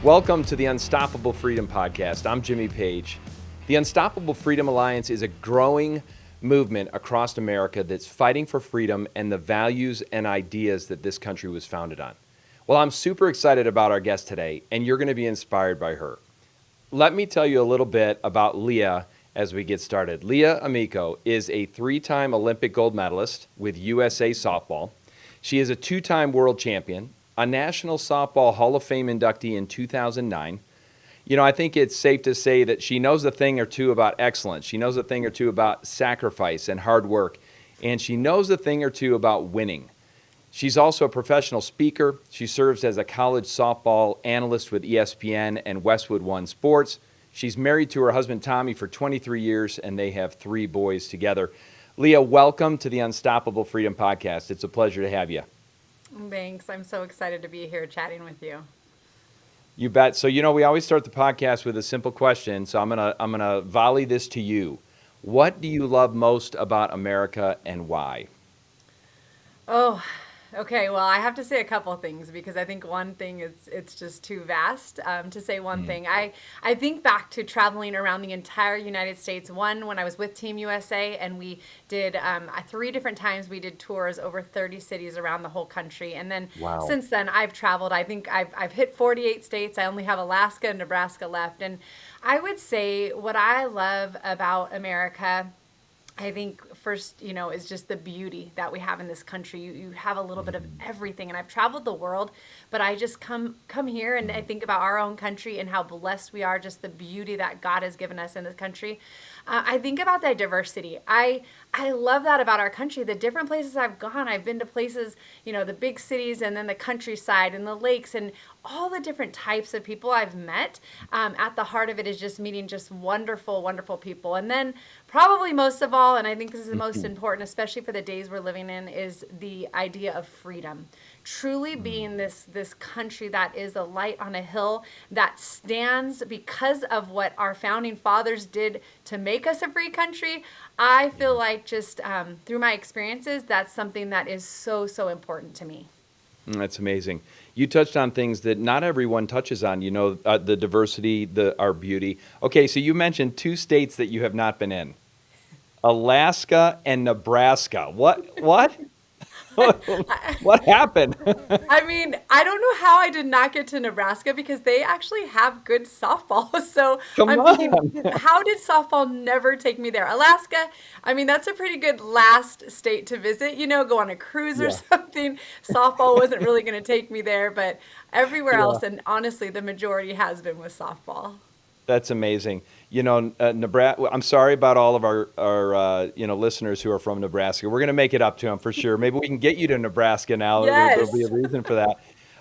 Welcome to the Unstoppable Freedom Podcast. I'm Jimmy Page. The Unstoppable Freedom Alliance is a growing movement across America that's fighting for freedom and the values and ideas that this country was founded on. Well, I'm super excited about our guest today, and you're going to be inspired by her. Let me tell you a little bit about LEAH as we get started. LEAH AMICO is a 3-time Olympic gold medalist with USA Softball. She is a 2-time world champion, a National Softball Hall of Fame inductee in 2009. You know, I think it's safe to say that she knows a thing or two about excellence. She knows a thing or two about sacrifice and hard work, and she knows a thing or two about winning. She's also a professional speaker. She serves as a college softball analyst with ESPN and Westwood One Sports. She's married to her husband, Tommy, for 23 years, and they have 3 boys together. LEAH, welcome to the Unstoppable Freedom Podcast. It's a pleasure to have you. Thanks. I'm so excited to be here chatting with you. You bet. So, you know, we always start the podcast with a simple question. So I'm gonna volley this to you. What do you love most about America and why? Oh, okay. Well, I have to say a couple of things because I think one thing is it's just too vast to say one thing. I think back to traveling around the entire United States. One, when I was with Team USA, and we did 3 different times we did tours over 30 cities around the whole country. And then Wow. since then, I've traveled. I think I've hit 48 states. I only have Alaska and Nebraska left. And I would say what I love about America, I think first, is just the beauty that we have in this country. You have a little bit of everything, and I've traveled the world, but I just come here and I think about our own country and how blessed we are, just the beauty that God has given us in this country. I think about that diversity. I love that about our country. The different places I've gone, I've been to places, the big cities and then the countryside and the lakes and all the different types of people I've met. At the heart of it is just meeting just wonderful, wonderful people. And then probably most of all, and I think this is the most important, especially for the days we're living in, is the idea of freedom. Truly being this country that is a light on a hill that stands because of what our founding fathers did to make us a free country. I feel like just through my experiences, that's something that is so, so important to me. That's amazing. You touched on things that not everyone touches on, the diversity, our beauty. Okay, so you mentioned 2 states that you have not been in. Alaska and Nebraska. What? What happened? I mean, I don't know how I did not get to Nebraska because they actually have good softball. So Come I'm on. thinking, how did softball never take me there? Alaska, I mean, that's a pretty good last state to visit, go on a cruise or Yeah. something. Softball wasn't really going to take me there, but everywhere Yeah. else, and honestly, the majority has been with softball. That's amazing. Nebraska. I'm sorry about all of our listeners who are from Nebraska. We're going to make it up to them for sure. Maybe we can get you to Nebraska now. There'll be a Yes. reason for that.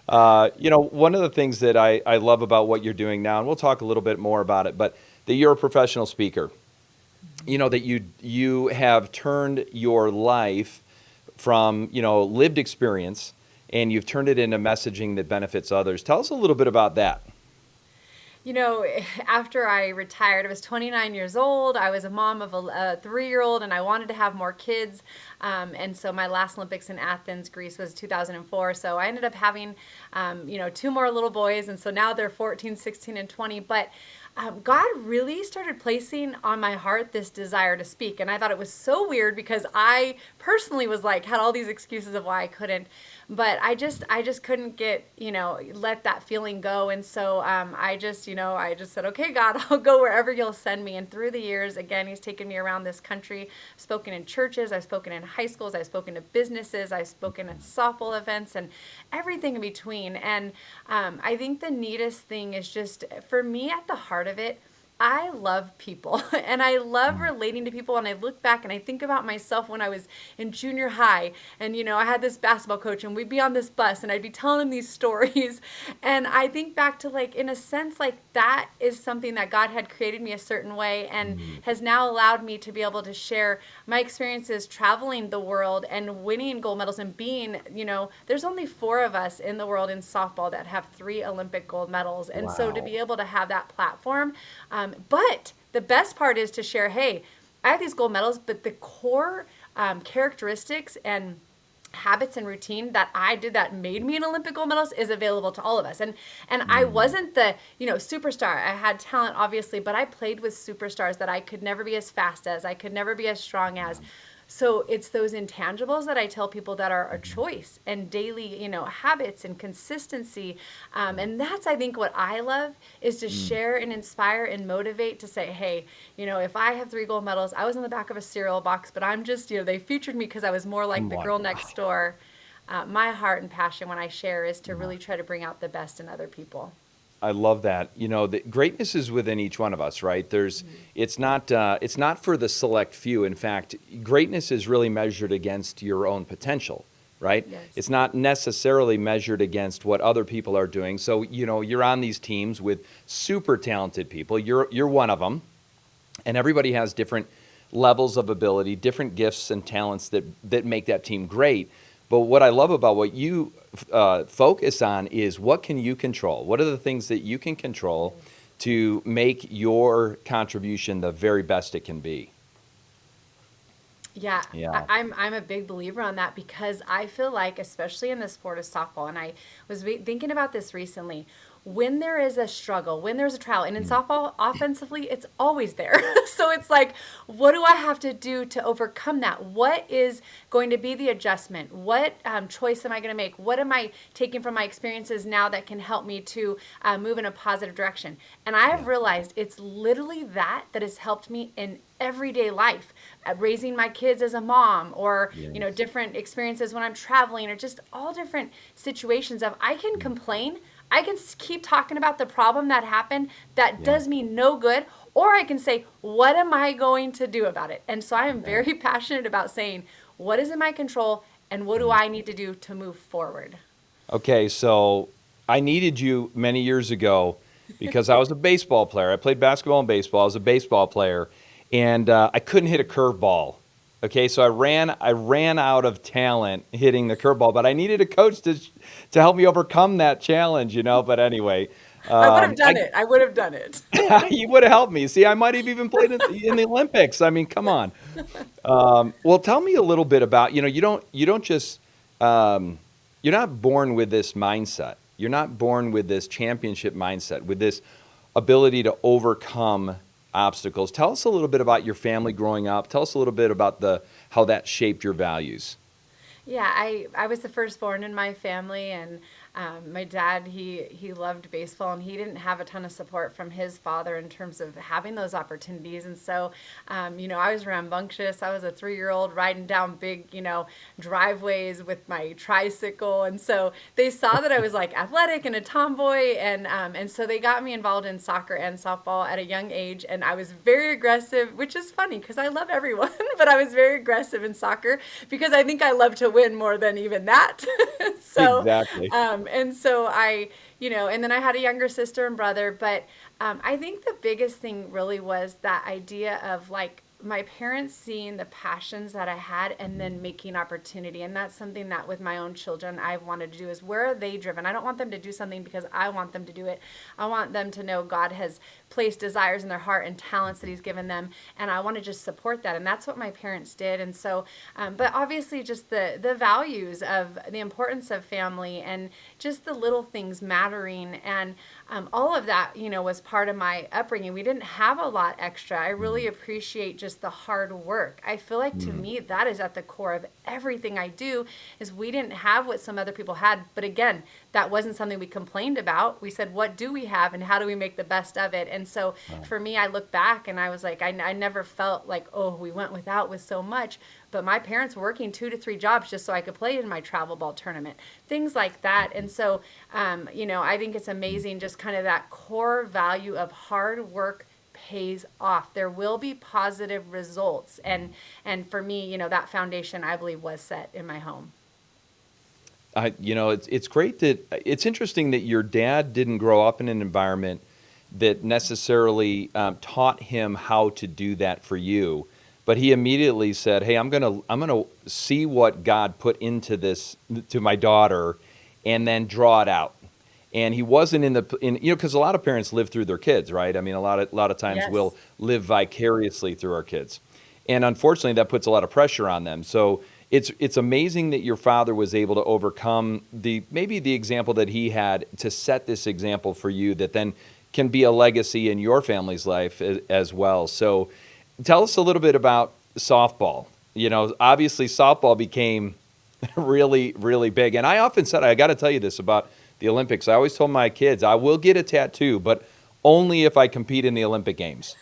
One of the things that I love about what you're doing now, and we'll talk a little bit more about it, but that you're a professional speaker. That you have turned your life from lived experience, and you've turned it into messaging that benefits others. Tell us a little bit about that. After I retired, I was 29 years old. I was a mom of a 3-year-old, and I wanted to have more kids. And so my last Olympics in Athens, Greece, was 2004. So I ended up having, 2 more little boys. And so now they're 14, 16, and 20. But God really started placing on my heart this desire to speak. And I thought it was so weird because I personally was had all these excuses of why I couldn't. But I just couldn't get, let that feeling go. And so I just said, okay, God, I'll go wherever you'll send me. And through the years, again, he's taken me around this country. I've spoken in churches, I've spoken in high schools, I've spoken to businesses, I've spoken at softball events and everything in between. And I think the neatest thing is just, for me, at the heart of it, I love people and I love relating to people. And I look back and I think about myself when I was in junior high and, I had this basketball coach and we'd be on this bus and I'd be telling him these stories. And I think back to in a sense, that is something that God had created me a certain way and has now allowed me to be able to share my experiences traveling the world and winning gold medals and being, there's only 4 of us in the world in softball that have 3 Olympic gold medals. And so to be able to have that platform, but the best part is to share, hey, I have these gold medals, but the core characteristics and habits and routine that I did that made me an Olympic gold medalist is available to all of us. And I wasn't the, superstar. I had talent obviously, but I played with superstars that I could never be as fast as, I could never be as strong as. So it's those intangibles that I tell people that are a choice, and daily, habits and consistency. And that's, I think, what I love is to share and inspire and motivate to say, hey, if I have 3 gold medals, I was on the back of a cereal box, but I'm just, they featured me because I was more like Come the on. girl next door. My heart and passion when I share is to really try to bring out the best in other people. I love that. The greatness is within each one of us, right? It's not for the select few. In fact, greatness is really measured against your own potential, right? Yes. It's not necessarily measured against what other people are doing. So, you're on these teams with super talented people. You're one of them, and everybody has different levels of ability, different gifts and talents that make that team great. But what I love about what you focus on is what can you control? What are the things that you can control to make your contribution the very best it can be? Yeah, Yeah. I'm a big believer on that because I feel like, especially in the sport of softball, and I was thinking about this recently. When there is a struggle, when there's a trial, and in softball, offensively, it's always there. So it's like, what do I have to do to overcome that? What is going to be the adjustment? What choice am I going to make? What am I taking from my experiences now that can help me to move in a positive direction? And I have realized it's literally that has helped me in everyday life, raising my kids as a mom, or Yes. different experiences when I'm traveling, or just all different situations of I can complain, I can keep talking about the problem that happened that Yeah. does me no good, or I can say, what am I going to do about it? And so I am Yeah. very passionate about saying what is in my control and what do I need to do to move forward. Okay, so I needed you many years ago because I was a baseball player. I played basketball and baseball. I was a baseball player, and I couldn't hit a curveball. Okay, so I ran out of talent hitting the curveball, but I needed a coach to help me overcome that challenge. But anyway, I would have done I it. I would have done it. you would have helped me. See, I might have even played in the Olympics. I mean, come on. Well, tell me a little bit about, you don't just, you're not born with this mindset. You're not born with this championship mindset, with this ability to overcome obstacles. Tell us a little bit about your family growing up. Tell us a little bit about how that shaped your values. Yeah, I was the firstborn in my family, and my dad, he loved baseball, and he didn't have a ton of support from his father in terms of having those opportunities. And so, I was rambunctious. I was a 3-year-old riding down big, driveways with my tricycle. And so they saw that I was like athletic and a tomboy, and so they got me involved in soccer and softball at a young age. And I was very aggressive, which is funny because I love everyone, but I was very aggressive in soccer because I think I love to win more than even that. So, Exactly. and so and then I had a younger sister and brother, but I think the biggest thing really was that idea of like my parents seeing the passions that I had and then making opportunity. And that's something that with my own children I've wanted to do is where are they driven? I don't want them to do something because I want them to do it. I want them to know God has placed desires in their heart and talents that he's given them. And I want to just support that. And that's what my parents did. And so, but obviously just the values of the importance of family and just the little things mattering. And all of that, was part of my upbringing. We didn't have a lot extra. I really appreciate just the hard work. I feel like to me that is at the core of everything I do is we didn't have what some other people had. But again, that wasn't something we complained about. We said, what do we have and how do we make the best of it? And so for me, I look back and I was like, I never felt like, oh, we went without with so much. But my parents were working 2 to 3 jobs just so I could play in my travel ball tournament, things like that. And so, I think it's amazing just kind of that core value of hard work pays off. There will be positive results. And for me, that foundation I believe was set in my home. It's great that it's interesting that your dad didn't grow up in an environment that necessarily taught him how to do that for you, but he immediately said, "Hey, I'm gonna see what God put into this to my daughter, and then draw it out." And he wasn't because a lot of parents live through their kids, right? I mean, a lot of times Yes. we'll live vicariously through our kids, and unfortunately, that puts a lot of pressure on them. So it's amazing that your father was able to overcome maybe the example that he had to set this example for you that then can be a legacy in your family's life as well. So tell us a little bit about softball. Obviously softball became really, really big. And I often said, I got to tell you this about the Olympics. I always told my kids, I will get a tattoo, but only if I compete in the Olympic Games,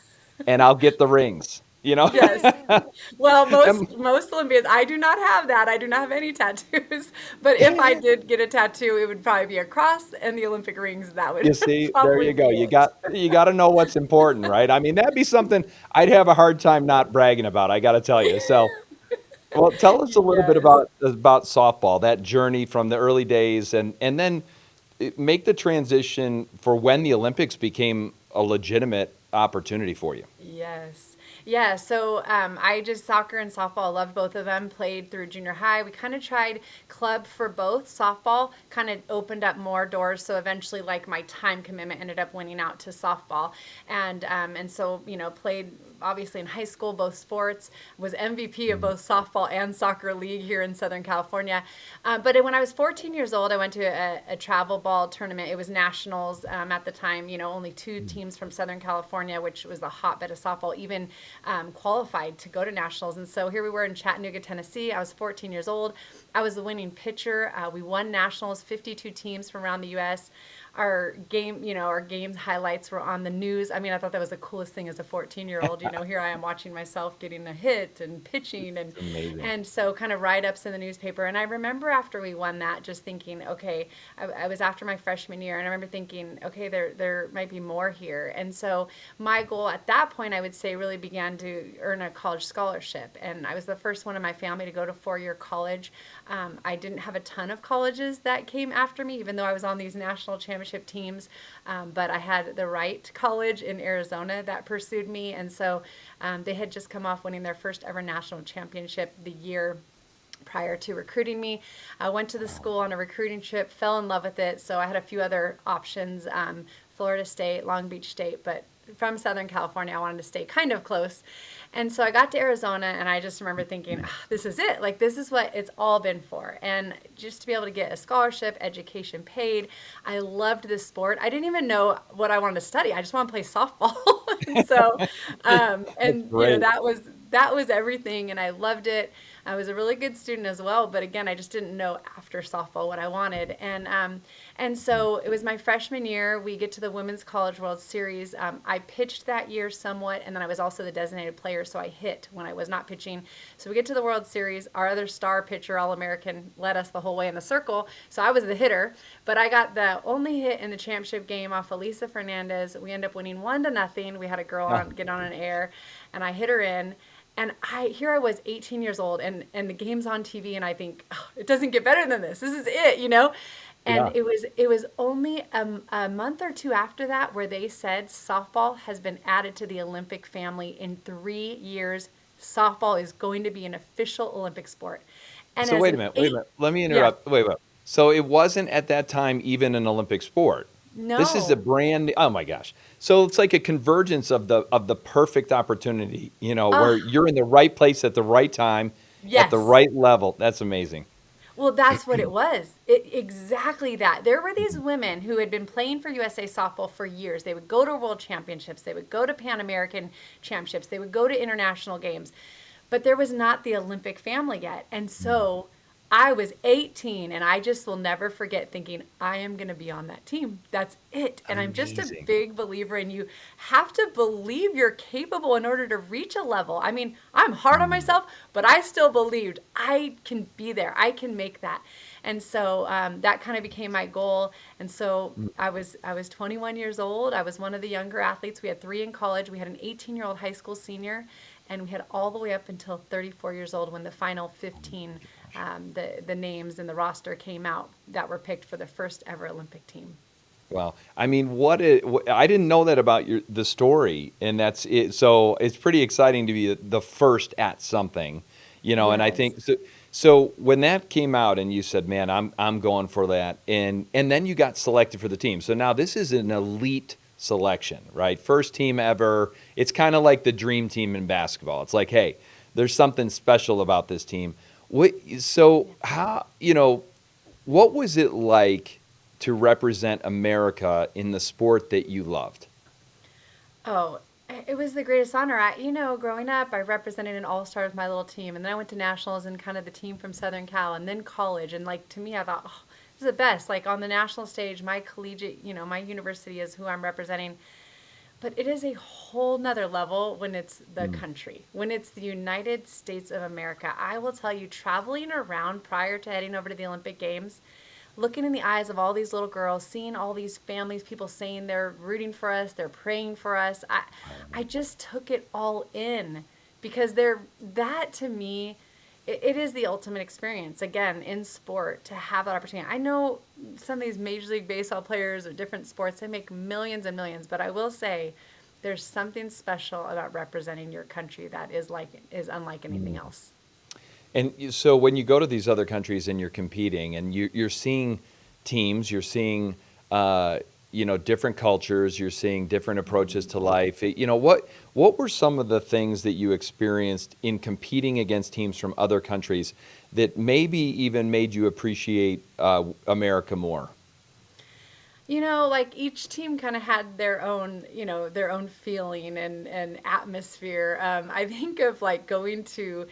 and I'll get the rings. Yes. Well, And most Olympians, I do not have that. I do not have any tattoos. But if I did get a tattoo, it would probably be a cross and the Olympic rings. That would you see, there probably you be go. it. You got to know what's important, right? I mean, that'd be something I'd have a hard time not bragging about. I got to tell you. So, well, tell us a little bit Yes. about softball, that journey from the early days, and then make the transition for when the Olympics became a legitimate opportunity for you. Yes. Yeah, so I did soccer and softball. Loved both of them. Played through junior high. We kind of tried club for both. Softball kind of opened up more doors. So eventually, like my time commitment ended up winning out to softball, and so played obviously in high school both sports. Was MVP of both softball and soccer league here in Southern California. But when I was 14 years old, I went to a travel ball tournament. It was nationals at the time. Only two teams from Southern California, which was the hotbed of softball, even qualified to go to nationals. And so here we were in Chattanooga, Tennessee. I was 14 years old. I was the winning pitcher. We won nationals, 52 teams from around the U.S. Our games highlights were on the news. I mean, I thought that was the coolest thing as a 14-year-old. Here I am watching myself getting a hit and pitching, Amazing. and so kind of write-ups in the newspaper. And I remember after we won that, just thinking, okay, I was after my freshman year, and I remember thinking, okay, there might be more here. And so my goal at that point, I would say, really began to earn a college scholarship. And I was the first one in my family to go to four-year college. I didn't have a ton of colleges that came after me, even though I was on these national championship teams. But I had the right college in Arizona that pursued me. And so they had just come off winning their first ever national championship the year prior to recruiting me. I went to the school on a recruiting trip, fell in love with it. So I had a few other options, Florida State, Long Beach State, but from Southern California, I wanted to stay kind of close. And so I got to Arizona, and I just remember thinking, this is it. Like, this is what it's all been for. And just to be able to get a scholarship, education paid. I loved this sport. I didn't even know what I wanted to study. I just wanted to play softball. And so, That's and great. that was everything, and I loved it. I was a really good student as well, but again, I just didn't know after softball what I wanted. And so it was my freshman year. We get to the Women's College World Series. I pitched that year somewhat, and then I was also the designated player, so I hit when I was not pitching. So we get to the World Series. Our other star pitcher, All-American, led us the whole way in the circle, so I was the hitter. But I got the only hit in the championship game off Elisa Fernandez. We end up winning 1-0. We had a girl get on an air, and I hit her in. And I was 18 years old, and the game's on TV, and I think, oh, it doesn't get better than this. This is it. And Yeah. it was only a month or two after that where they said softball has been added to the Olympic family in 3 years. Softball is going to be an official Olympic sport. And So as wait a an minute, wait a eight, minute. Let me yeah, interrupt. Wait. So it wasn't at that time even an Olympic sport. This is a no, brand. Oh my gosh. So it's like a convergence of the perfect opportunity. Where uh, you're in the right place at the right time, at the yes. right level. That's amazing. Well, that's what it was. Exactly that. There were these women who had been playing for USA softball for years. They would go to world championships, they would go to Pan American championships, they would go to international games, but there was not the Olympic family yet. And so I was 18, and I just will never forget thinking, I am going to be on that team. That's it. And I'm just a Amazing. big believer in you have to believe you're capable in order to reach a level. I mean, I'm hard on myself, but I still believed I can be there. I can make that. And so that kind of became my goal. And so I was 21 years old. I was one of the younger athletes. We had three in college. We had an 18-year-old high school senior, and we had all the way up until 34 years old when the final 15 the names and the roster came out that were picked for the first ever Olympic team. Wow. I mean, I didn't know that about the story, and that's it. So it's pretty exciting to be the first at something, and I Yes. think so. So when that came out and you said, "Man, I'm going for that," and then you got selected for the team. So now this is an elite selection, right? First team ever. It's kind of like the dream team in basketball. It's like, hey, there's something special about this team. So how, what was it like to represent America in the sport that you loved? Oh, it was the greatest honor. Growing up, I represented an all-star with my little team, and then I went to nationals and kind of the team from Southern Cal, and then college. And like to me, I thought, oh, this is the best. Like on the national stage, my collegiate, my university is who I'm representing. But it is a whole nother level when it's the Mm. country, when it's the United States of America. I will tell you, traveling around prior to heading over to the Olympic Games, looking in the eyes of all these little girls, seeing all these families, people saying they're rooting for us, they're praying for us. I just took it all in because that to me, it is the ultimate experience again in sport to have that opportunity. I know some of these Major League Baseball players or different sports, they make millions and millions, but I will say there's something special about representing your country that is unlike anything else. And so when you go to these other countries and you're competing and you're seeing teams, you're seeing, different cultures, you're seeing different approaches to life. What were some of the things that you experienced in competing against teams from other countries that maybe even made you appreciate America more? Like each team kind of had their own feeling and atmosphere. I think of like going to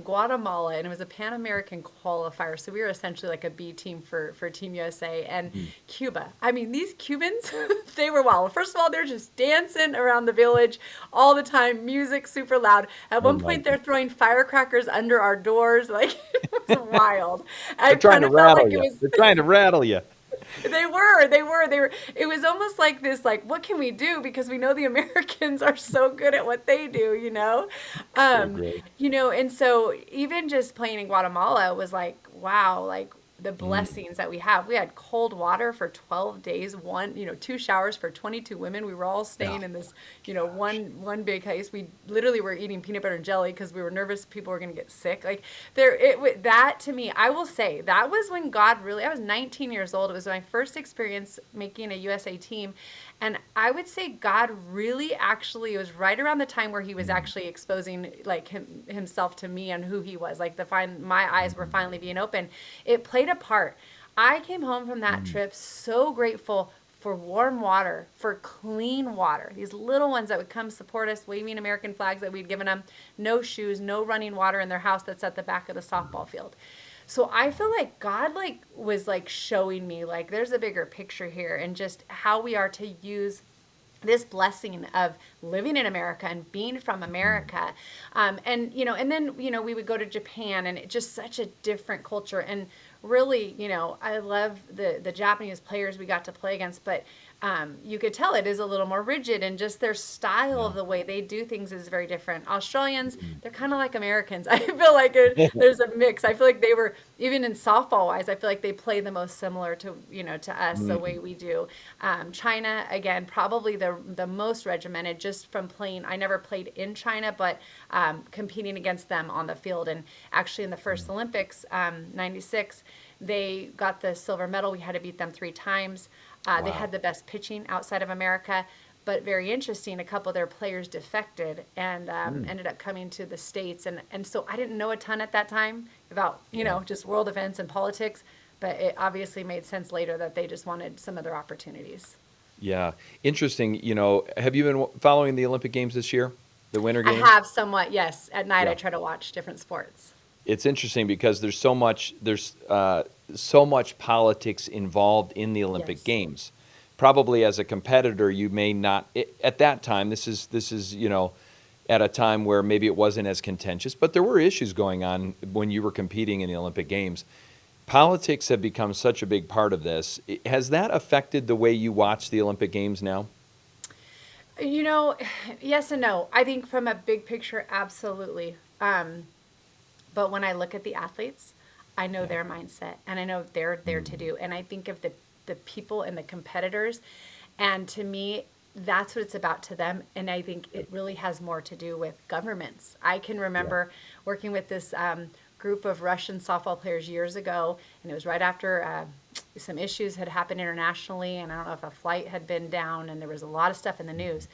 Guatemala, and it was a Pan American qualifier. So we were essentially like a B team for Team USA, and Mm. Cuba. I mean, these Cubans, they were wild. First of all, they're just dancing around the village all the time, music super loud. At Oh one my point, they're God. throwing firecrackers under our doors. Like, it was wild. I They're trying kind to of felt rattle like it you. was. They're trying to rattle you. They were. It was almost like this, like, what can we do? Because we know the Americans are so good at what they do. So Um, great. and so even just playing in Guatemala was like, wow, like the Mm. blessings that we have. We had cold water for 12 days, two showers for 22 women. We were all Oh staying in this, gosh. one big house. We literally were eating peanut butter and jelly because we were nervous people were going to get sick. Like that to me, I will say that was when God really. I was 19 years old. It was my first experience making a USA team, and I would say God really actually, it was right around the time where He was Mm. actually exposing like himself to me and who He was. Like my eyes were finally being open. It played a part. I came home from that Mm. trip so grateful for warm water, for clean water. These little ones that would come support us, waving American flags that we'd given them, no shoes, no running water in their house that's at the back of the softball field. So I feel like God was like showing me like there's a bigger picture here and just how we are to use this blessing of living in America and being from America. And then, we would go to Japan and it just such a different culture. And really, I love the Japanese players we got to play against, but you could tell it is a little more rigid and just their style Yeah. of the way they do things is very different. Australians, they're kind of like Americans. I feel like there's a mix. I feel like they were, even in softball wise, I feel like they play the most similar to us, the way Mm. we do. China, again, probably the most regimented just from playing. I never played in China, but competing against them on the field. And actually, in the first Olympics, 96, they got the silver medal. We had to beat them 3 times. They Wow. had the best pitching outside of America. But very interesting, a couple of their players defected and Mm. ended up coming to the States. And so I didn't know a ton at that time about, Yeah. just world events and politics. But it obviously made sense later that they just wanted some other opportunities. Yeah. Interesting. Have you been following the Olympic Games this year? The Winter I Games? have somewhat, yes. At night, I Yeah. try to watch different sports. It's interesting because there's so much politics involved in the Olympic Yes. Games. Probably as a competitor, you may not at that time. This is at a time where maybe it wasn't as contentious, but there were issues going on when you were competing in the Olympic Games. Politics have become such a big part of this. Has that affected the way you watch the Olympic Games now? You know, yes and no. I think from a big picture, absolutely. But when I look at the athletes, I know Yeah. their mindset and I know they're there to Mm. do. And I think of the people and the competitors. And to me, that's what it's about to them. And I think it really has more to do with governments. I can Yeah. remember working with this group of Russian softball players years ago, and it was right after some issues had happened internationally. And I don't know if a flight had been down, and there was a lot of stuff in the news.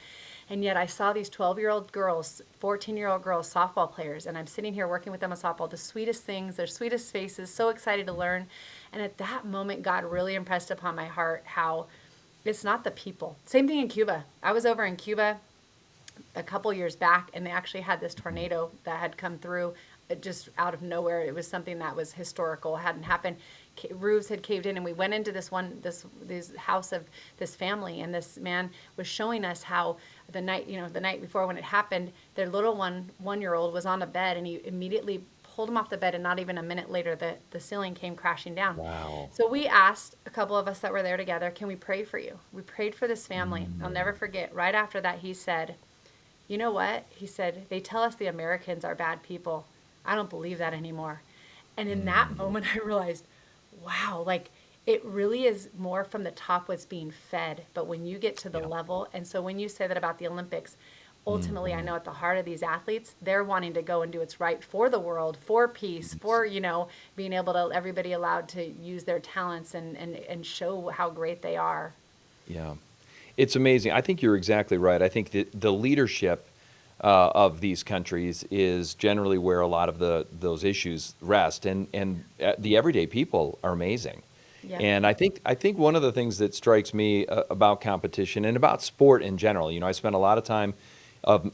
And yet I saw these 12-year-old girls, 14-year-old girls, softball players, and I'm sitting here working with them on softball, the sweetest things, their sweetest faces, so excited to learn. And at that moment, God really impressed upon my heart how it's not the people. Same thing in Cuba. I was over in Cuba a couple years back, and they actually had this tornado that had come through just out of nowhere. It was something that was historical, hadn't happened. Roofs had caved in, and we went into this house of this family, and this man was showing us how the night before when it happened, their little 1 year old was on a bed, and he immediately pulled him off the bed, and not even a minute later, the ceiling came crashing down. Wow. So we asked a couple of us that were there together, can we pray for you? We prayed for this family. I'll never forget. Right after that, he said, you know what? He said, they tell us the Americans are bad people. I don't believe that anymore. And in that moment, I realized, wow, like it really is more from the top what's being fed. But when you get to the Yeah. level, and so when you say that about the Olympics, ultimately, I Mhm. know at the heart of these athletes, they're wanting to go and do what's right for the world, for peace, for, being able to, everybody allowed to use their talents and show how great they are. Yeah. It's amazing. I think you're exactly right. I think that the leadership of these countries is generally where a lot of those issues rest, and the everyday people are amazing. Yep. And I think one of the things that strikes me about competition and about sport in general, I spent a lot of time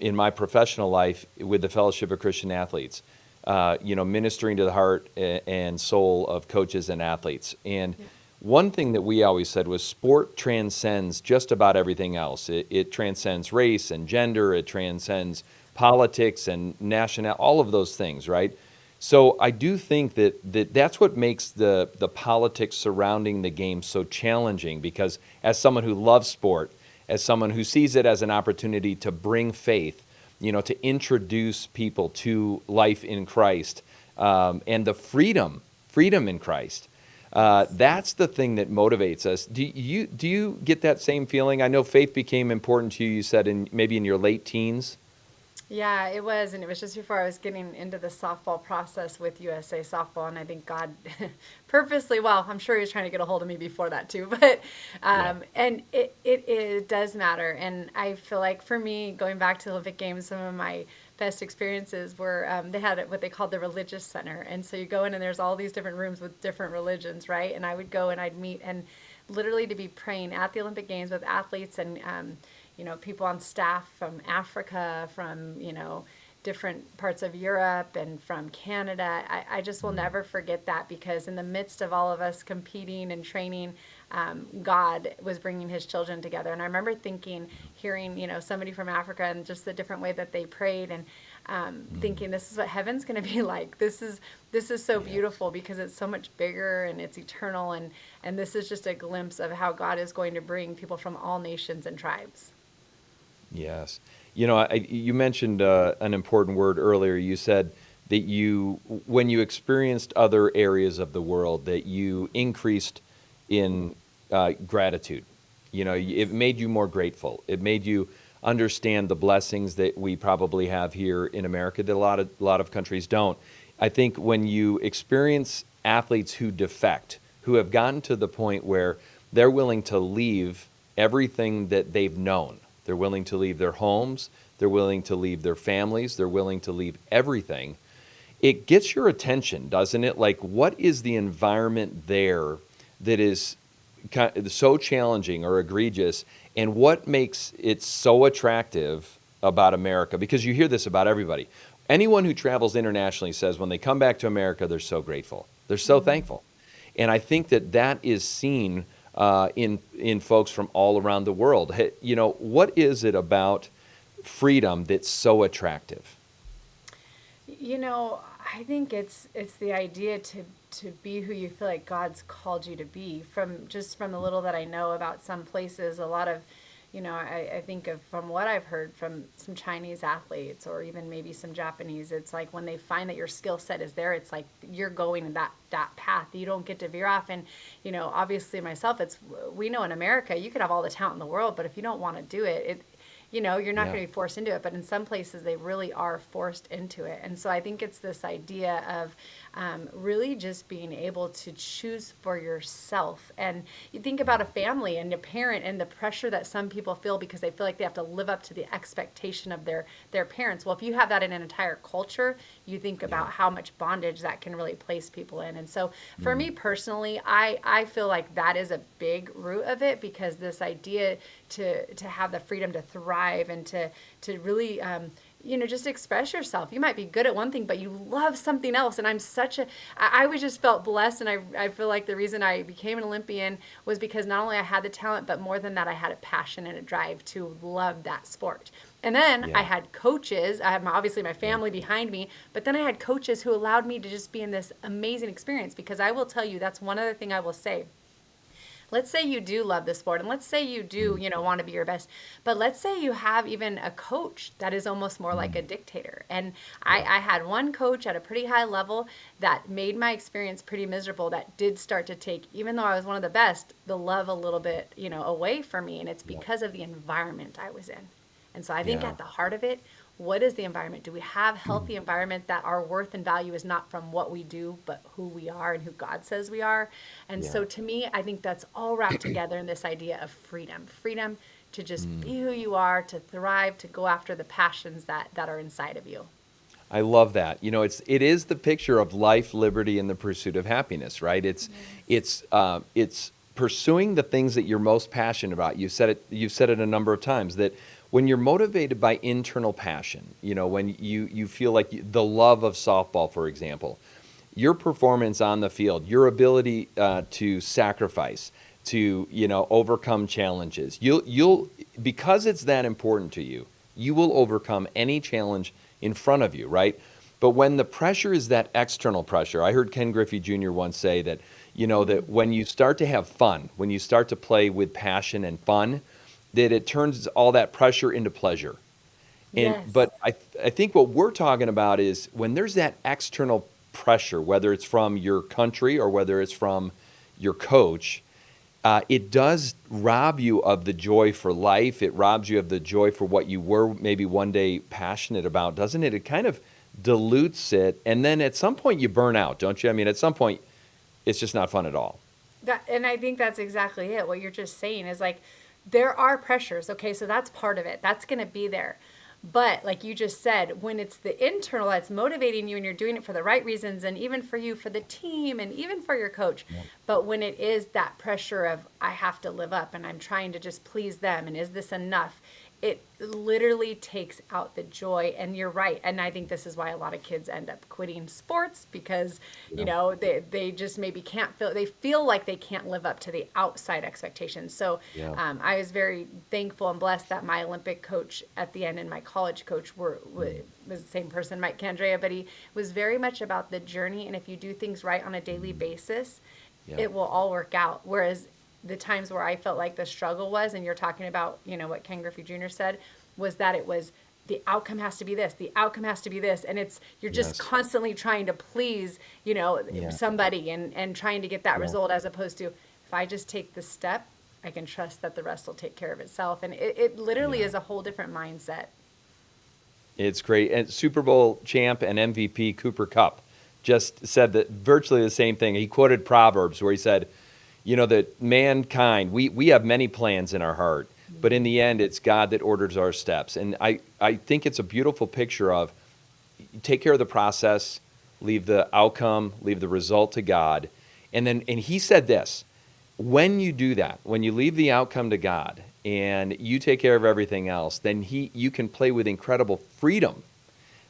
in my professional life with the Fellowship of Christian Athletes, ministering to the heart and soul of coaches and athletes. And Yep. one thing that we always said was sport transcends just about everything else. It transcends race and gender. It transcends politics and national, all of those things, right? So I do think that's what makes the politics surrounding the game so challenging, because as someone who loves sport, as someone who sees it as an opportunity to bring faith, to introduce people to life in Christ, and the freedom in Christ. That's the thing that motivates us. Do you get that same feeling? I know faith became important to you. You said maybe in your late teens. Yeah, it was, and it was just before I was getting into the softball process with USA Softball, and I think God purposely, well, I'm sure He was trying to get a hold of me before that too, but Yeah. and it does matter, and I feel like for me, going back to the Olympic Games, some of my best experiences were they had what they called the religious center, and so you go in and there's all these different rooms with different religions, right? And I would go and I'd meet and literally to be praying at the Olympic Games with athletes and people on staff from Africa, from, different parts of Europe and from Canada. I just will never forget that, because in the midst of all of us competing and training, God was bringing His children together. And I remember hearing, somebody from Africa and just the different way that they prayed, and thinking, this is what heaven's going to be like. This is so Yeah. beautiful because it's so much bigger and it's eternal, and this is just a glimpse of how God is going to bring people from all nations and tribes. Yes. You mentioned an important word earlier. You said that when you experienced other areas of the world, that you increased in gratitude. It made you more grateful. It made you understand the blessings that we probably have here in America that a lot of countries don't. I think when you experience athletes who defect, who have gotten to the point where they're willing to leave everything that they've known. They're willing to leave their homes. They're willing to leave their families. They're willing to leave everything. It gets your attention, doesn't it? Like, what is the environment there that is so challenging or egregious, and what makes it so attractive about America? Because you hear this about everybody. Anyone who travels internationally says when they come back to America, they're so grateful. They're so thankful. And I think that is seen in folks from all around the world. Hey, what is it about freedom that's so attractive? I think it's the idea to be who you feel like God's called you to be. From the little that I know about some places, a lot of, I think of from what I've heard from some Chinese athletes or even maybe some Japanese, it's like when they find that your skill set is there, it's like you're going in that path. You don't get to veer off. And, obviously myself, we know in America, you could have all the talent in the world, but if you don't want to do it, you're not Yeah. going to be forced into it. But in some places, they really are forced into it. And so I think it's this idea of really just being able to choose for yourself. And you think about a family and a parent and the pressure that some people feel because they feel like they have to live up to the expectation of their parents. Well, if you have that in an entire culture, you think about how much bondage that can really place people in. And so for me personally, I feel like that is a big root of it, because this idea to have the freedom to thrive and to really just express yourself. You might be good at one thing, but you love something else. And I was just felt blessed. And I feel like the reason I became an Olympian was because not only I had the talent, but more than that, I had a passion and a drive to love that sport. And then I had coaches. I have obviously my family behind me, but then I had coaches who allowed me to just be in this amazing experience. Because I will tell you, that's one other thing I will say. Let's say you do love the sport, and let's say you do want to be your best, but let's say you have even a coach that is almost more like a dictator. And I had one coach at a pretty high level that made my experience pretty miserable, that did start to take, even though I was one of the best, the love a little bit away from me. And it's because of the environment I was in. And so I think Yeah. at the heart of it, what is the environment? Do we have healthy environment that our worth and value is not from what we do, but who we are and who God says we are? And Yeah. so to me, I think that's all wrapped together in this idea of freedom. Freedom to just be who you are, to thrive, to go after the passions that are inside of you. I love that. It is the picture of life, liberty, and the pursuit of happiness, right? It's pursuing the things that you're most passionate about. You've said it a number of times that when you're motivated by internal passion, when you feel like the love of softball, for example, your performance on the field, your ability to sacrifice, to overcome challenges, you'll because it's that important to you, you will overcome any challenge in front of you, right? But when the pressure is that external pressure, I heard Ken Griffey Jr. once say that, that when you start to have fun, when you start to play with passion and fun, that it turns all that pressure into pleasure. Yes. But I think what we're talking about is when there's that external pressure, whether it's from your country or whether it's from your coach, it does rob you of the joy for life. It robs you of the joy for what you were maybe one day passionate about, doesn't it? It kind of dilutes it. And then at some point you burn out, don't you? I mean, at some point it's just not fun at all. And I think that's exactly it. What you're just saying is like, there are pressures. Okay, so that's part of it. That's going to be there. But like you just said, when it's the internal that's motivating you and you're doing it for the right reasons, and even for you, for the team, and even for your coach, but when it is that pressure of I have to live up and I'm trying to just please them, and is this enough? It literally takes out the joy. And you're right. And I think this is why a lot of kids end up quitting sports, because, they just maybe they feel like they can't live up to the outside expectations. So Yeah. I was very thankful and blessed that my Olympic coach at the end and my college coach was the same person, Mike Candrea, but he was very much about the journey. And if you do things right on a daily basis, Yeah. it will all work out. Whereas the times where I felt like the struggle was, and you're talking about, what Ken Griffey Jr. said, was that it was the outcome has to be this, the outcome has to be this. And you're just Yes. constantly trying to please, Yeah. somebody and trying to get that Yeah. result, as opposed to if I just take the step, I can trust that the rest will take care of itself. And it literally Yeah. is a whole different mindset. It's great. And Super Bowl champ and MVP Cooper Kupp just said that virtually the same thing. He quoted Proverbs where he said, that mankind, we have many plans in our heart, but in the end, it's God that orders our steps. And I think it's a beautiful picture of take care of the process, leave the outcome, leave the result to God. And he said this, when you do that, when you leave the outcome to God and you take care of everything else, then you can play with incredible freedom,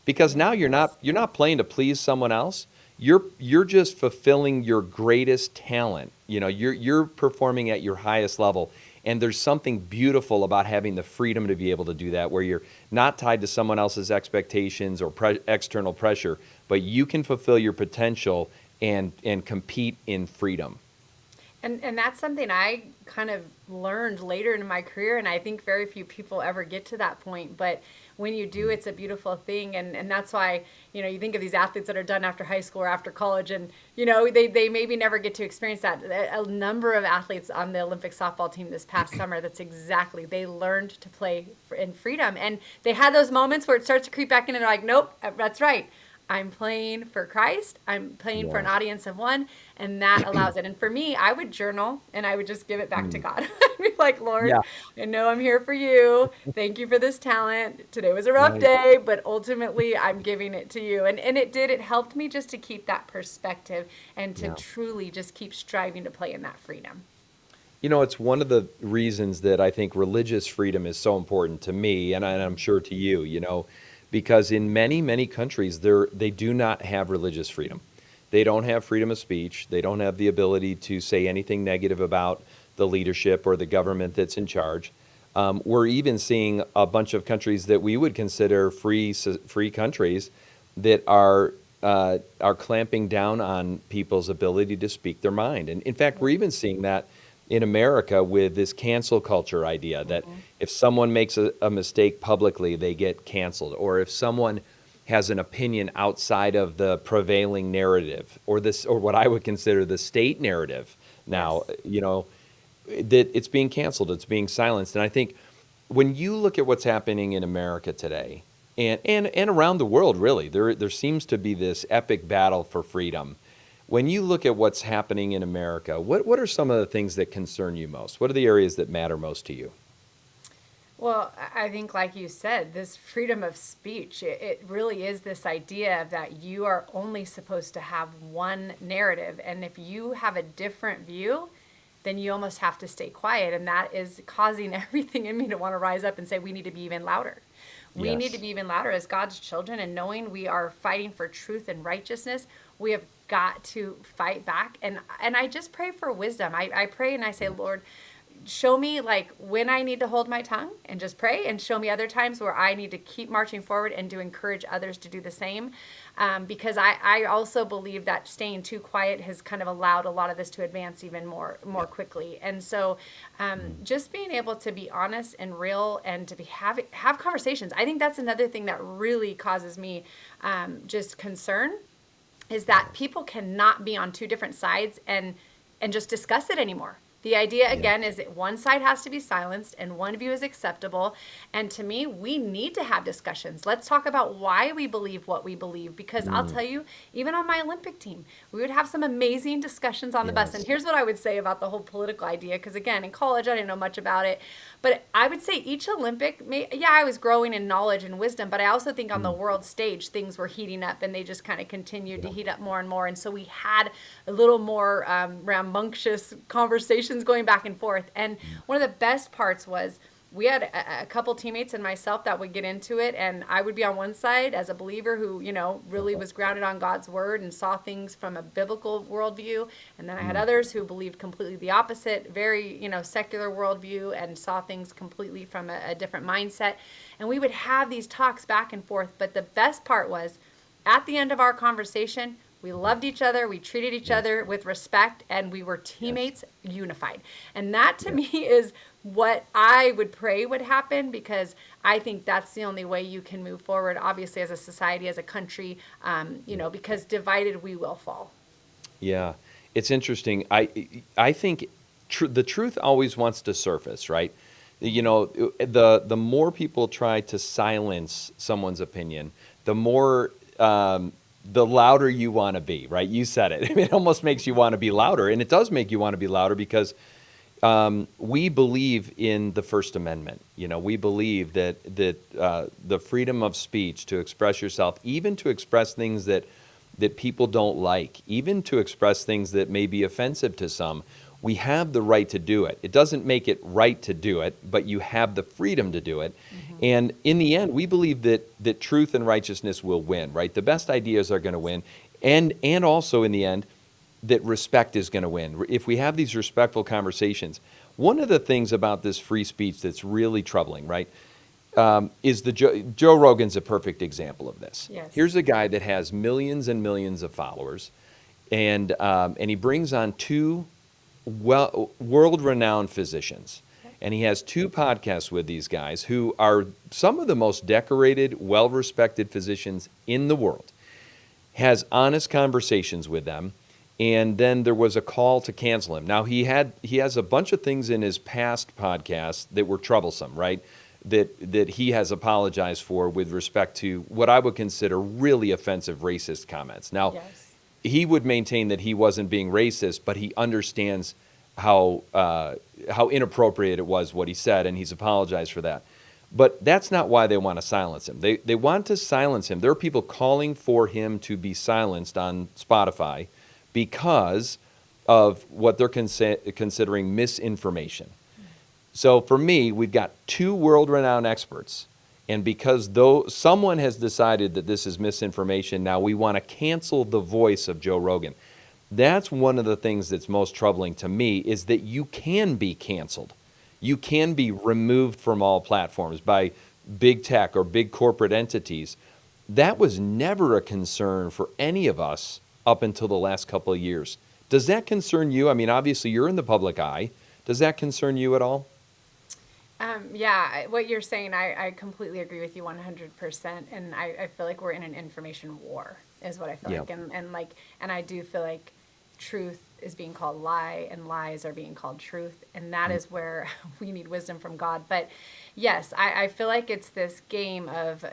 because now you're not playing to please someone else. You're just fulfilling your greatest talent. You're performing at your highest level, and there's something beautiful about having the freedom to be able to do that, where you're not tied to someone else's expectations or external pressure, but you can fulfill your potential and compete in freedom. And that's something I kind of learned later in my career, and I think very few people ever get to that point. But when you do, it's a beautiful thing, and that's why you think of these athletes that are done after high school or after college, and they maybe never get to experience that. A number of athletes on the Olympic softball team this past summer, that's exactly, they learned to play in freedom, and they had those moments where it starts to creep back in, and they're like, nope, that's right. I'm playing for Christ. I'm playing for an Yeah. audience of one, and that allows it. And for me, I would journal and I would just give it back to God. I'd be like, Lord, Yeah. I know I'm here for you. Thank you for this talent. Today was a rough Right. day, but ultimately I'm giving it to you. And it helped me just to keep that perspective and to Yeah. truly just keep striving to play in that freedom. It's one of the reasons that I think religious freedom is so important to me, and I'm sure to you, because in many, many countries, they do not have religious freedom. They don't have freedom of speech. They don't have the ability to say anything negative about the leadership or the government that's in charge. We're even seeing a bunch of countries that we would consider free countries that are clamping down on people's ability to speak their mind. And in fact, we're even seeing that in America with this cancel culture idea that if someone makes a mistake publicly, they get canceled, or if someone has an opinion outside of the prevailing narrative or what I would consider the state narrative now, Yes. that it's being canceled, it's being silenced. And I think when you look at what's happening in America today and around the world, really, there seems to be this epic battle for freedom. When you look at what's happening in America, what are some of the things that concern you most? What are the areas that matter most to you? Well, I think, like you said, this freedom of speech, it really is this idea that you are only supposed to have one narrative. And if you have a different view, then you almost have to stay quiet. And that is causing everything in me to want to rise up and say, we need to be even louder. We need to Yes. be even louder as God's children, and knowing we are fighting for truth and righteousness, we have got to fight back. And I just pray for wisdom. I pray and I say, Lord, show me like when I need to hold my tongue and just pray, and show me other times where I need to keep marching forward and to encourage others to do the same. Because I also believe that staying too quiet has kind of allowed a lot of this to advance even more quickly. And so just being able to be honest and real and to have conversations. I think that's another thing that really causes me just concern, is that people cannot be on two different sides and just discuss it anymore. The idea Yeah. again is that one side has to be silenced and one view is acceptable. And to me, we need to have discussions. Let's talk about why we believe what we believe. Because I'll Mm. tell you, even on my Olympic team, we would have some amazing discussions on the bus. And Yes. here's what I would say about the whole political idea. Because again, in college, I didn't know much about it. But I would say each Olympic, yeah, I was growing in knowledge and wisdom. But I also think on the Mm. world stage, things were heating up and they just kind of continued to Yeah. heat up more and more. And so we had a little more rambunctious conversations going back and forth. And one of the best parts was we had a couple teammates and myself that would get into it, and I would be on one side as a believer who, really was grounded on God's word and saw things from a biblical worldview. And then I had Mm. others who believed completely the opposite, very, secular worldview, and saw things completely from a different mindset. And we would have these talks back and forth. But the best part was at the end of our conversation, we loved each other, we treated each Yes. other with respect, and we were Yes. teammates unified. And that to Yeah. me is what I would pray would happen, because I think that's the only way you can move forward, obviously, as a society, as a country, because divided we will fall. Yeah. It's interesting. I think the truth always wants to surface, right? The more people try to silence someone's opinion, the more the louder you want to be, right? You said it. It almost makes you want to be louder, and it does make you want to be louder because we believe in the First Amendment. We believe that the freedom of speech to express yourself, even to express things that people don't like, even to express things that may be offensive to some, we have the right to do it. It doesn't make it right to do it, but you have the freedom to do it. And in the end, we believe that truth and righteousness will win, right? The best ideas are going to win. And also in the end, that respect is going to win. If we have these respectful conversations, one of the things about this free speech that's really troubling, right, is Joe Rogan's a perfect example of this. Yes. Here's a guy that has millions and millions of followers, and he brings on two world-renowned physicians, and he has two podcasts with these guys who are some of the most decorated, well-respected physicians in the world. Has honest conversations with them, and then there was a call to cancel him. Now he has a bunch of things in his past podcasts that were troublesome, right? that he has apologized for with respect to what I would consider really offensive racist comments. Now, Yes. he would maintain that he wasn't being racist, but he understands how inappropriate it was what he said, and he's apologized for that. But that's not why they want to silence him. They want to silence him. There are people calling for him to be silenced on Spotify because of what they're considering misinformation. So for me, we've got two world-renowned experts, and because though someone has decided that this is misinformation, now we want to cancel the voice of Joe Rogan. That's one of the things that's most troubling to me, is that you can be canceled. You can be removed from all platforms by big tech or big corporate entities. That was never a concern for any of us up until the last couple of years. Does that concern you? I mean, obviously you're in the public eye. Does that concern you at all? Yeah, what you're saying, I completely agree with you 100%. And I feel like we're in an information war, is what I feel Yeah. like. And I do feel like truth is being called lie and lies are being called truth. And that is where we need wisdom from God. But yes, I feel like it's this game of,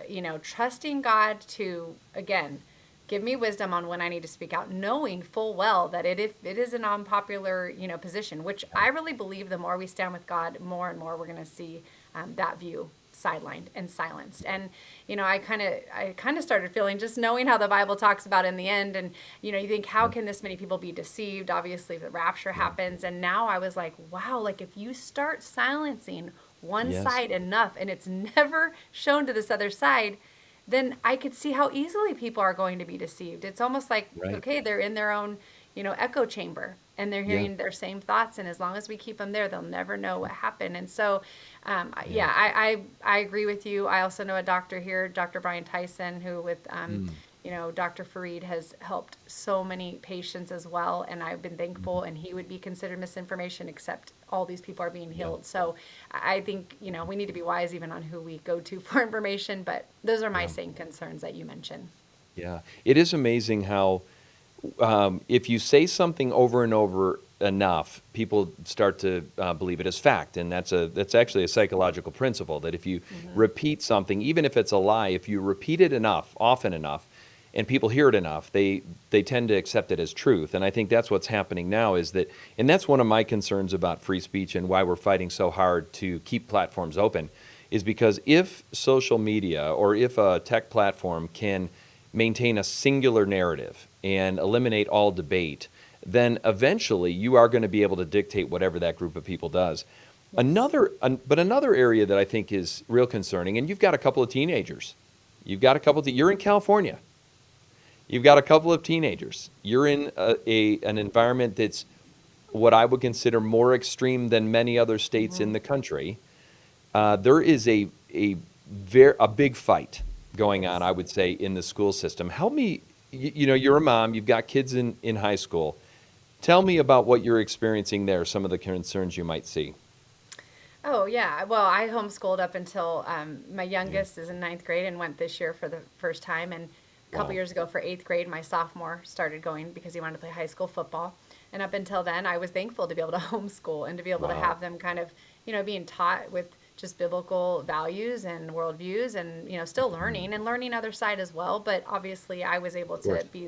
trusting God to, again, give me wisdom on when I need to speak out, knowing full well that it is an unpopular, position, which I really believe the more we stand with God, more and more we're going to see that view sidelined and silenced. And, I kind of started feeling, just knowing how the Bible talks about in the end. And, you think, how can this many people be deceived? Obviously, the rapture happens. And now I was like, wow, like if you start silencing one Yes. side enough and it's never shown to this other side, then I could see how easily people are going to be deceived. It's almost like, Right. okay, they're in their own, echo chamber and they're Yeah. hearing their same thoughts. And as long as we keep them there, they'll never know what happened. And so, Yeah. I agree with you. I also know a doctor here, Dr. Brian Tyson, who with, Dr. Fareed has helped so many patients as well. And I've been thankful, and he would be considered misinformation, except all these people are being healed. So I think, we need to be wise even on who we go to for information. But those are my Yeah. same concerns that you mentioned. Yeah. It is amazing how if you say something over and over enough, people start to believe it as fact, and that's actually a psychological principle that if you repeat something, even if it's a lie, if you repeat it enough, often enough, and people hear it enough, they tend to accept it as truth. And I think that's what's happening now, is that, and that's one of my concerns about free speech and why we're fighting so hard to keep platforms open, is because if social media or if a tech platform can maintain a singular narrative and eliminate all debate, then eventually you are going to be able to dictate whatever that group of people does. But another area that I think is real concerning, and you've got a couple of teenagers. You're in California. You've got a couple of teenagers. You're in an environment that's what I would consider more extreme than many other states in the country. There is a big fight going on, I would say, in the school system. Help me, you're a mom, you've got kids in high school. Tell me about what you're experiencing there, some of the concerns you might see. Oh, yeah. Well, I homeschooled up until my youngest is in ninth grade and went this year for the first time. And a couple Wow. years ago for eighth grade, my sophomore started going because he wanted to play high school football. And up until then, I was thankful to be able to homeschool and to be able to Wow. have them kind of, being taught with just biblical values and worldviews and, still learning and learning other side as well. But obviously, I was able Of course. to be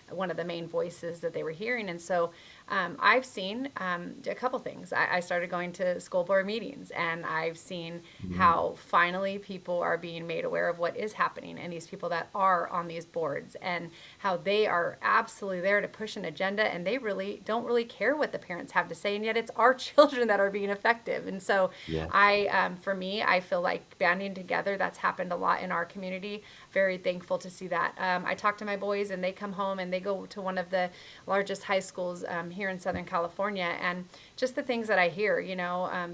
one of the main voices that they were hearing. And so I've seen a couple things. I started going to school board meetings, and I've seen how finally people are being made aware of what is happening, and these people that are on these boards, and how they are absolutely there to push an agenda, and they really don't really care what the parents have to say, and yet it's our children that are being effective. And so Yeah. for me, I feel like banding together, that's happened a lot in our community. Very thankful to see that. I talk to my boys, and they come home and they go to one of the largest high schools here in Southern California, and just the things that I hear,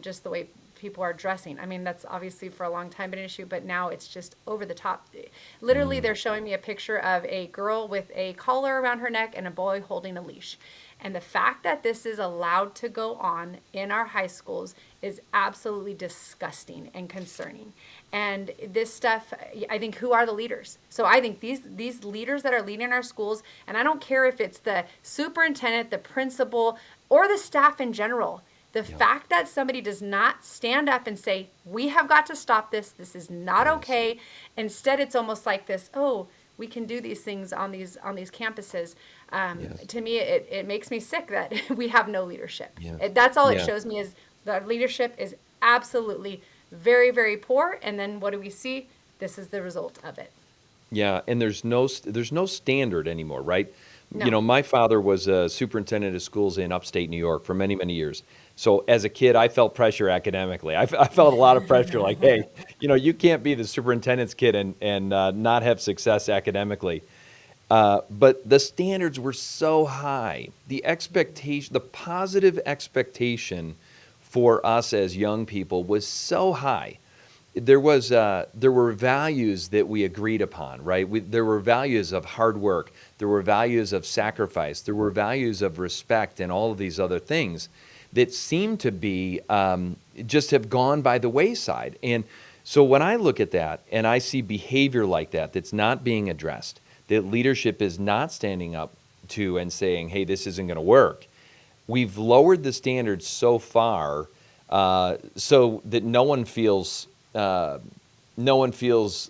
just the way people are dressing. I mean, that's obviously for a long time been an issue, but now it's just over the top. Literally, they're showing me a picture of a girl with a collar around her neck and a boy holding a leash. And the fact that this is allowed to go on in our high schools is absolutely disgusting and concerning. And this stuff, I think, who are the leaders? So I think these leaders that are leading our schools, and I don't care if it's the superintendent, the principal, or the staff in general, The Yeah. fact that somebody does not stand up and say, we have got to stop this, this is not Yes. okay. Instead, it's almost like this, oh, we can do these things on these campuses. Yes. To me, it makes me sick that we have no leadership. Yes. That's all it Yeah. shows me is the leadership is absolutely very, very poor. And then what do we see? This is the result of it. Yeah, and there's no standard anymore, right? No. My father was a superintendent of schools in upstate New York for many, many years. So as a kid, I felt pressure academically. I felt a lot of pressure, like, hey, you can't be the superintendent's kid and not have success academically. But the standards were so high. The positive expectation for us as young people was so high. There were values that we agreed upon, right? There were values of hard work, there were values of sacrifice, there were values of respect, and all of these other things that seem to be just have gone by the wayside. And so when I look at that and I see behavior like that that's not being addressed, that leadership is not standing up to and saying, "Hey, this isn't going to work." We've lowered the standards so far so that no one feels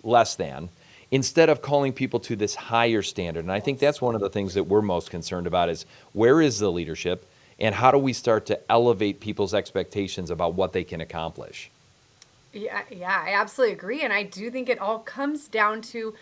less than, instead of calling people to this higher standard. And I think that's one of the things that we're most concerned about is where is the leadership and how do we start to elevate people's expectations about what they can accomplish? Yeah, yeah, I absolutely agree. And I do think it all comes down to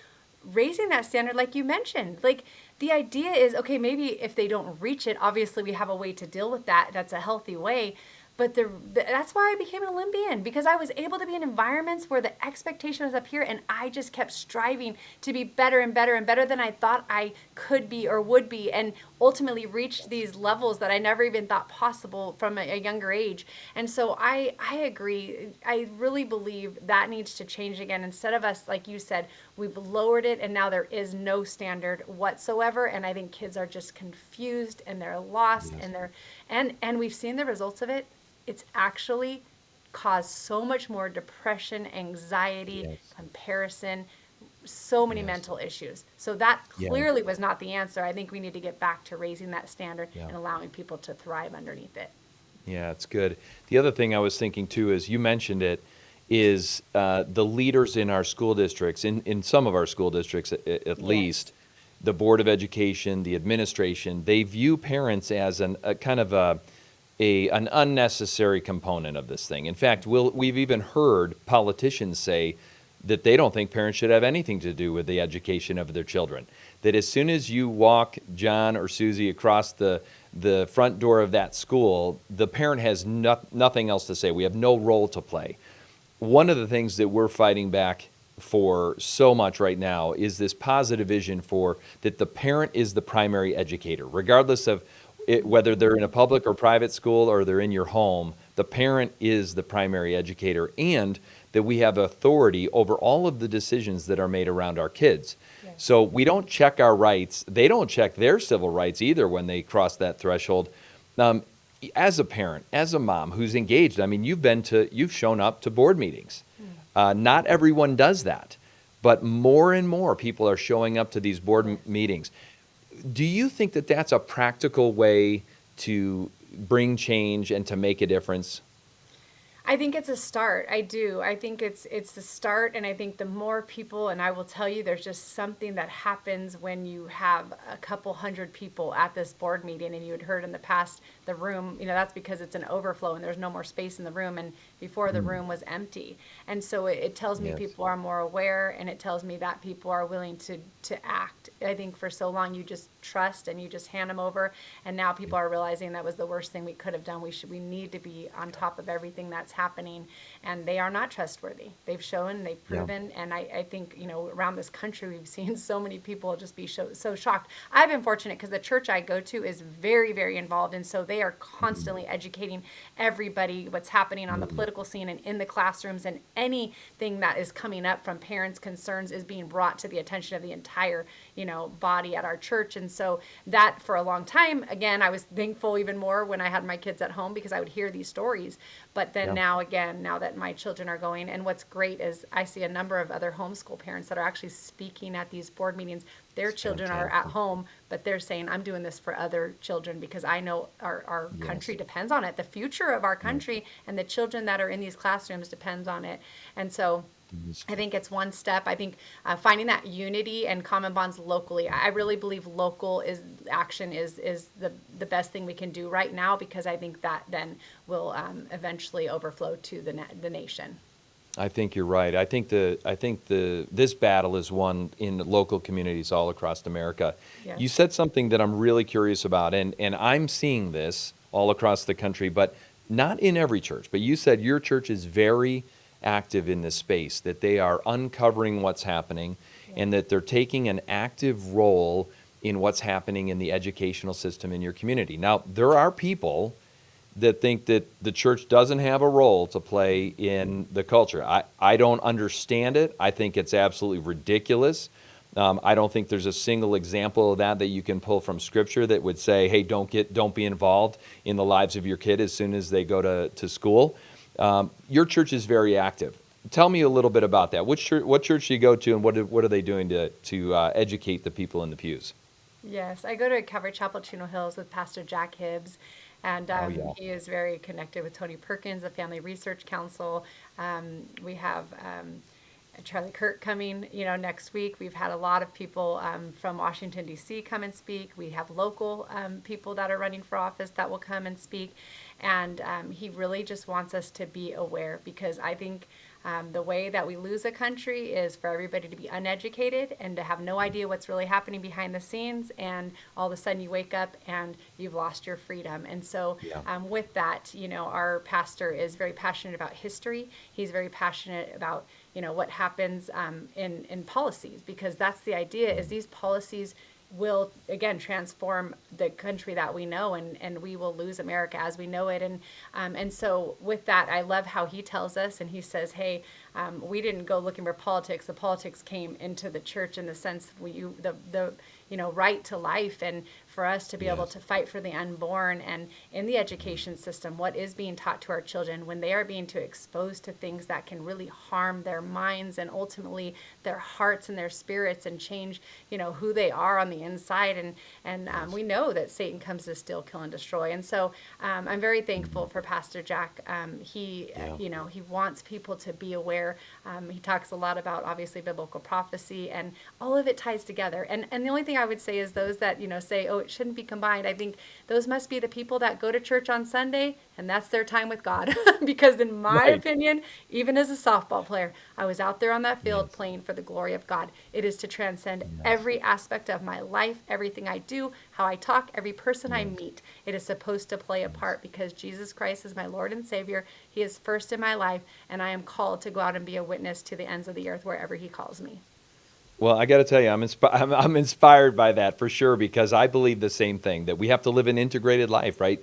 raising that standard, like you mentioned. Like the idea is, okay, maybe if they don't reach it, obviously we have a way to deal with that. That's a healthy way. But that's why I became an Olympian, because I was able to be in environments where the expectation was up here and I just kept striving to be better and better and better than I thought I could be or would be, and ultimately reached these levels that I never even thought possible from a younger age. And so I agree. I really believe that needs to change again. Instead of us, like you said, we've lowered it and now there is no standard whatsoever. And I think kids are just confused and they're lost Yes. and and we've seen the results of it. It's actually caused so much more depression, anxiety, Yes. comparison, so many Yes. mental issues. So that Yeah. clearly was not the answer. I think we need to get back to raising that standard Yeah. and allowing people to thrive underneath it. Yeah, it's good. The other thing I was thinking too is you mentioned it is the leaders in our school districts, in some of our school districts at Yes. least, the Board of Education, the administration, they view parents as a kind of an unnecessary component of this thing. In fact, we've even heard politicians say that they don't think parents should have anything to do with the education of their children. That as soon as you walk John or Susie across the front door of that school, the parent has nothing else to say. We have no role to play. One of the things that we're fighting back for so much right now is this positive vision for that the parent is the primary educator, regardless of whether they're in a public or private school or they're in your home. The parent is the primary educator, and that we have authority over all of the decisions that are made around our kids. Yes. So we don't check our rights. They don't check their civil rights either when they cross that threshold. Um, as a parent, as a mom who's engaged, I mean, you've shown up to board meetings. Not everyone does that, but more and more people are showing up to these board meetings. Do you think that that's a practical way to bring change and to make a difference? I think it's a start. I do. I think it's the start, and I think the more people, and I will tell you, there's just something that happens when you have a couple hundred people at this board meeting, and you had heard in the past the room, that's because it's an overflow and there's no more space in the room, and before the room was empty. And so it tells me Yes. people are more aware, and it tells me that people are willing to act. I think for so long you just trust and you just hand them over, and now people are realizing that was the worst thing we could have done. We need to be on top of everything that's happening, and they are not trustworthy. They've shown, they've Yeah. proven, and I think around this country we've seen so many people just be so shocked. I've been fortunate because the church I go to is very, very involved, and so they are constantly educating everybody what's happening on the political scene and in the classrooms, and anything that is coming up from parents' concerns is being brought to the attention of the entire body at our church. And so that for a long time, again, I was thankful even more when I had my kids at home because I would hear these stories. But then Yeah. now, again, now that my children are going, and what's great is I see a number of other homeschool parents that are actually speaking at these board meetings. Their It's children are at fantastic. home, but they're saying, I'm doing this for other children because I know our country Yes. depends on it. The future of our Yes. country and the children that are in these classrooms depends on it. And so Yes. I think it's one step. I think finding that unity and common bonds locally. I really believe local is action is the best thing we can do right now, because I think that then will eventually overflow to the nation. I think you're right. I think the this battle is won in local communities all across America. You Yes. said something that I'm really curious about, and I'm seeing this all across the country, but not in every church. But you said your church is very active in this space, that they are uncovering what's happening, and Yes. that they're taking an active role in what's happening in the educational system in your community. Now, there are people that think that the church doesn't have a role to play in the culture. I don't understand it. I think it's absolutely ridiculous. I don't think there's a single example of that you can pull from Scripture that would say, "Hey, don't be involved in the lives of your kid as soon as they go to school." Your church is very active. Tell me a little bit about that. What church do you go to, and what are they doing to educate the people in the pews? Yes, I go to Calvary Chapel, Chino Hills with Pastor Jack Hibbs, and Oh yeah. he is very connected with Tony Perkins, the Family Research Council. We have Charlie Kirk coming, next week. We've had a lot of people from Washington, D.C. come and speak. We have local people that are running for office that will come and speak. And he really just wants us to be aware, because I think the way that we lose a country is for everybody to be uneducated and to have no idea what's really happening behind the scenes. And all of a sudden you wake up and you've lost your freedom. And so, Yeah. with that, our pastor is very passionate about history. He's very passionate about what happens in policies, because that's the idea, is these policies will again transform the country that we know, and we will lose America as we know it. And so with that, I love how he tells us, and he says, hey, we didn't go looking for politics. The politics came into the church, in the sense the right to life, and for us to be able Yes. to fight for the unborn. And in the education system, what is being taught to our children when they are being exposed to things that can really harm their minds and ultimately their hearts and their spirits, and change who they are on the inside. And we know that Satan comes to steal, kill, and destroy. And so I'm very thankful for Pastor Jack. He Yeah. he wants people to be aware. He talks a lot about, obviously, biblical prophecy, and all of it ties together. And the only thing I would say is those that say, oh, it shouldn't be combined. I think those must be the people that go to church on Sunday and that's their time with God. Because in my Right. opinion, even as a softball player, I was out there on that field Yes. playing for the glory of God. It is to transcend Yes. every aspect of my life, everything I do, how I talk, every person I Yes. meet. It is supposed to play a Yes. part, because Jesus Christ is my Lord and Savior. He is first in my life, and I am called to go out and be a witness to the ends of the earth wherever He calls me. Well, I got to tell you, I'm inspired by that for sure, because I believe the same thing, that we have to live an integrated life, right?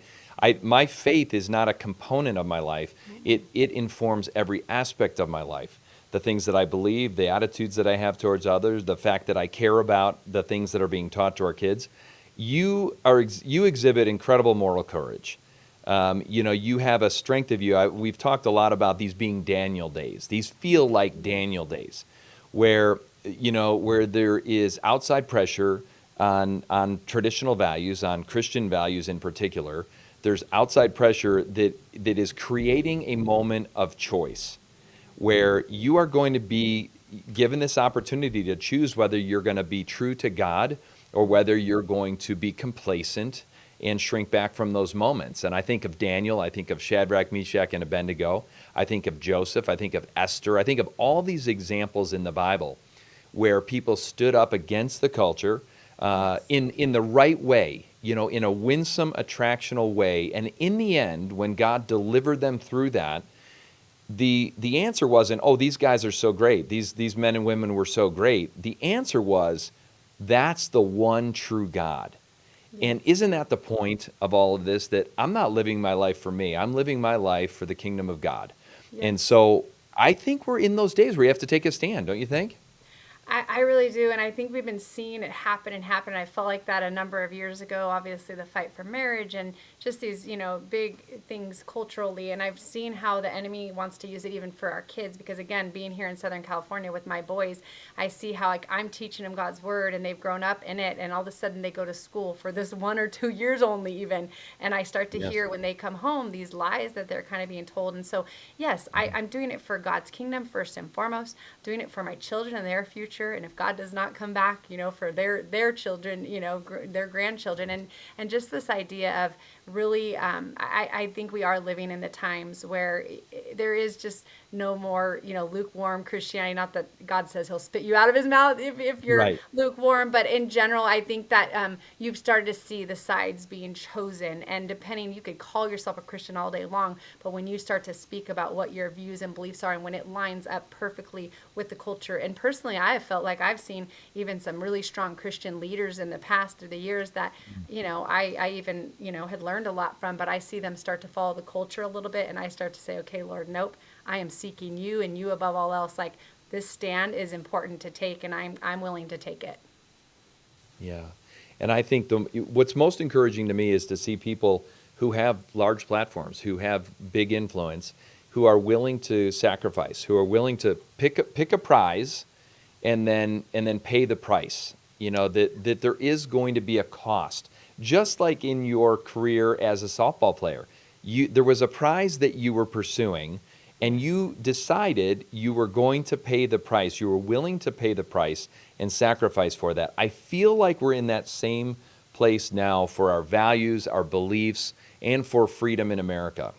My faith is not a component of my life. It informs every aspect of my life. The things that I believe, the attitudes that I have towards others, the fact that I care about the things that are being taught to our kids. You exhibit incredible moral courage. You have a strength of you. We've talked a lot about these being Daniel days. These feel like Daniel days, where there is outside pressure on traditional values, on Christian values in particular. There's outside pressure that is creating a moment of choice, where you are going to be given this opportunity to choose whether you're going to be true to God, or whether you're going to be complacent and shrink back from those moments. And I think of Daniel, I think of Shadrach, Meshach, and Abednego, I think of Joseph, I think of Esther, I think of all these examples in the Bible where people stood up against the culture in the right way, in a winsome, attractional way. And in the end, when God delivered them through that, the answer wasn't, oh, these guys are so great, these men and women were so great. The answer was, that's the one true God. And isn't that the point of all of this, that I'm not living my life for me, I'm living my life for the kingdom of God. And Yes. so I think we're in those days where you have to take a stand, don't you think? I really do, and I think we've been seeing it happen and happen. I felt like that a number of years ago. Obviously, the fight for marriage and just these, big things culturally. And I've seen how the enemy wants to use it even for our kids. Because again, being here in Southern California with my boys, I see how like I'm teaching them God's word, and they've grown up in it, and all of a sudden they go to school for this 1 or 2 years only even, and I start to Yes. hear when they come home these lies that they're kind of being told. And so, yes, I'm doing it for God's kingdom first and foremost. Doing it for my children and their future, and if God does not come back, for their children, their grandchildren, and just this idea of really, I think we are living in the times where there is just no more, lukewarm Christianity. Not that God says He'll spit you out of His mouth if you're Right. lukewarm, but in general, I think that you've started to see the sides being chosen, and depending, you could call yourself a Christian all day long, but when you start to speak about what your views and beliefs are, and when it lines up perfectly with the culture, and personally, I have felt like I've seen even some really strong Christian leaders in the past through the years that, I even, had learned a lot from, but I see them start to follow the culture a little bit, and I start to say, okay, Lord, nope, I am seeking you and you above all else. Like, this stand is important to take, and I'm willing to take it. Yeah. And I think what's most encouraging to me is to see people who have large platforms, who have big influence, who are willing to sacrifice, who are willing to pick a prize and then pay the price. That there is going to be a cost. Just like in your career as a softball player, there was a prize that you were pursuing, and you decided you were going to pay the price. You were willing to pay the price and sacrifice for that. I feel like we're in that same place now for our values, our beliefs, and for freedom in America.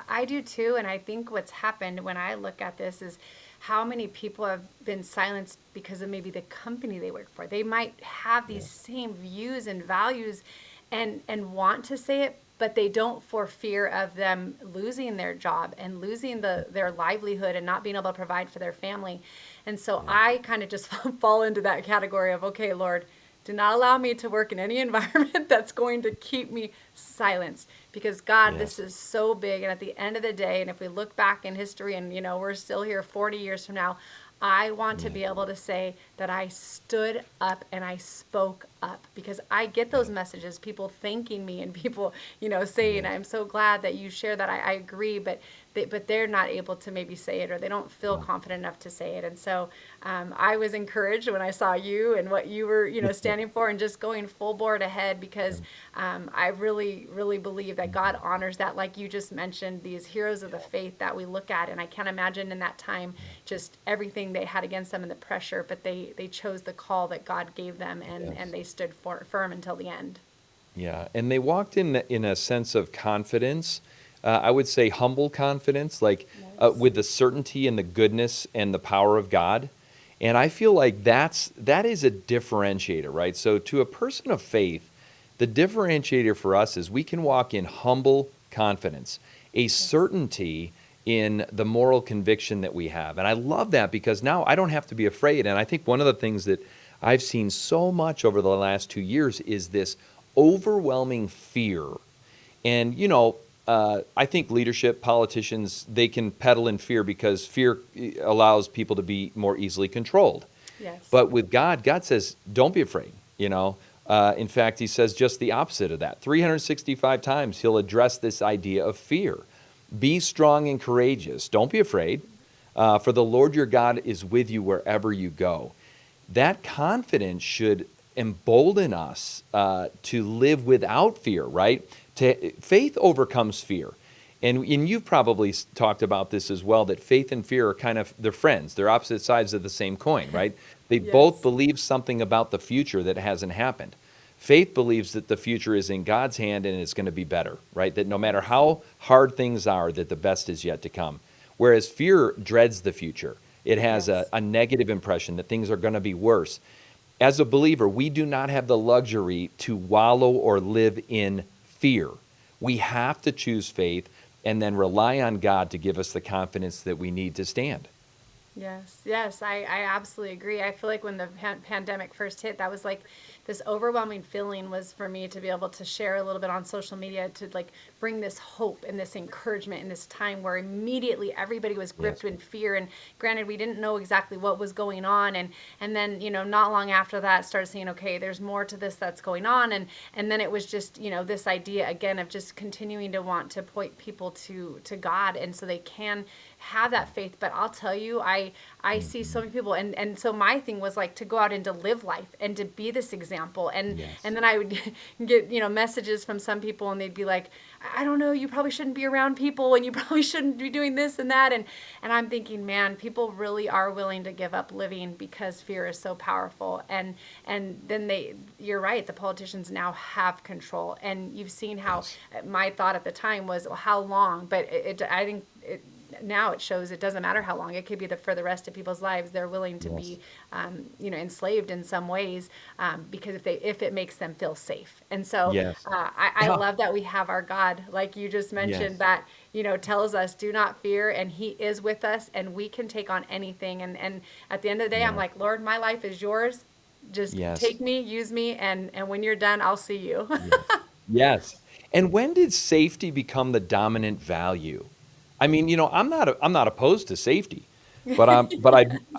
I do too, and I think what's happened when I look at this is how many people have been silenced because of maybe the company they work for. They might have these same views and values and want to say it, but they don't, for fear of them losing their job and losing their livelihood and not being able to provide for their family. And so Yeah. I kind of just fall into that category of, okay, Lord, do not allow me to work in any environment that's going to keep me silenced, because God, this Yes. is so big. And at the end of the day, and if we look back in history and, we're still here 40 years from now, I want to Yeah. be able to say that I stood up and I spoke up, because I get those Yeah. messages, people thanking me and people, saying, Yes. I'm so glad that you share that. I agree, but they're not able to maybe say it, or they don't feel Yeah. confident enough to say it. And so I was encouraged when I saw you and what you were, standing for, and just going full board ahead, because I really, really believe that God honors that. Like you just mentioned, these heroes of the faith that we look at, and I can't imagine in that time just everything they had against them and the pressure, but they chose the call that God gave them, and Yes. they stood firm until the end. Yeah, and they walked in a sense of confidence. I would say humble confidence, like Yes. with the certainty and the goodness and the power of God. And I feel like that is a differentiator, right? So to a person of faith, the differentiator for us is we can walk in humble confidence, a Yes. certainty in the moral conviction that we have. And I love that because now I don't have to be afraid. And I think one of the things that I've seen so much over the last 2 years is this overwhelming fear. And, I think leadership, politicians, they can peddle in fear because fear allows people to be more easily controlled. Yes. But with God, God says, don't be afraid. In fact, He says just the opposite of that. 365 times He'll address this idea of fear. Be strong and courageous. Don't be afraid, for the Lord your God is with you wherever you go. That confidence should embolden us to live without fear, right? Faith overcomes fear. And you've probably talked about this as well, that faith and fear are they're friends. They're opposite sides of the same coin, right? They both Yes. believe something about the future that hasn't happened. Faith believes that the future is in God's hand and it's going to be better, right? That no matter Yes. how hard things are, that the best is yet to come. Whereas fear dreads the future. It has a, Yes. a negative impression that things are going to be worse. As a believer, we do not have the luxury to wallow or live in fear. We have to choose faith and then rely on God to give us the confidence that we need to stand. Yes, yes, I absolutely agree. I feel like when the pandemic first hit, that was like this overwhelming feeling was for me to be able to share a little bit on social media to like bring this hope and this encouragement in this time where immediately everybody was Yes. gripped in fear. And granted, we didn't know exactly what was going on, and then not long after that started saying, okay, there's more to this that's going on. And then it was just this idea again of just continuing to want to point people to God, and so they can have that faith. But I'll tell you, I see so many people, and so my thing was like to go out and to live life and to be this example. Yes. And then I would get messages from some people, and they'd be like, I don't know, you probably shouldn't be around people, and you probably shouldn't be doing this and that. And I'm thinking, man, people really are willing to give up living because fear is so powerful. And then you're right, the politicians now have control. And you've seen how my thought at the time was, well, how long? But I think now it shows it doesn't matter how long. It could be for the rest of people's lives. They're willing to be, enslaved in some ways, because if it makes them feel safe. And so Yes. I love that we have our God, like you just mentioned, Yes. that tells us do not fear, and He is with us, and we can take on anything. And at the end of the day, I'm Yeah. like, Lord, my life is yours. Just Yes. take me, use me, and when you're done, I'll see you. Yes. Yes. And when did safety become the dominant value? I mean, I'm not opposed to safety, but Yes. but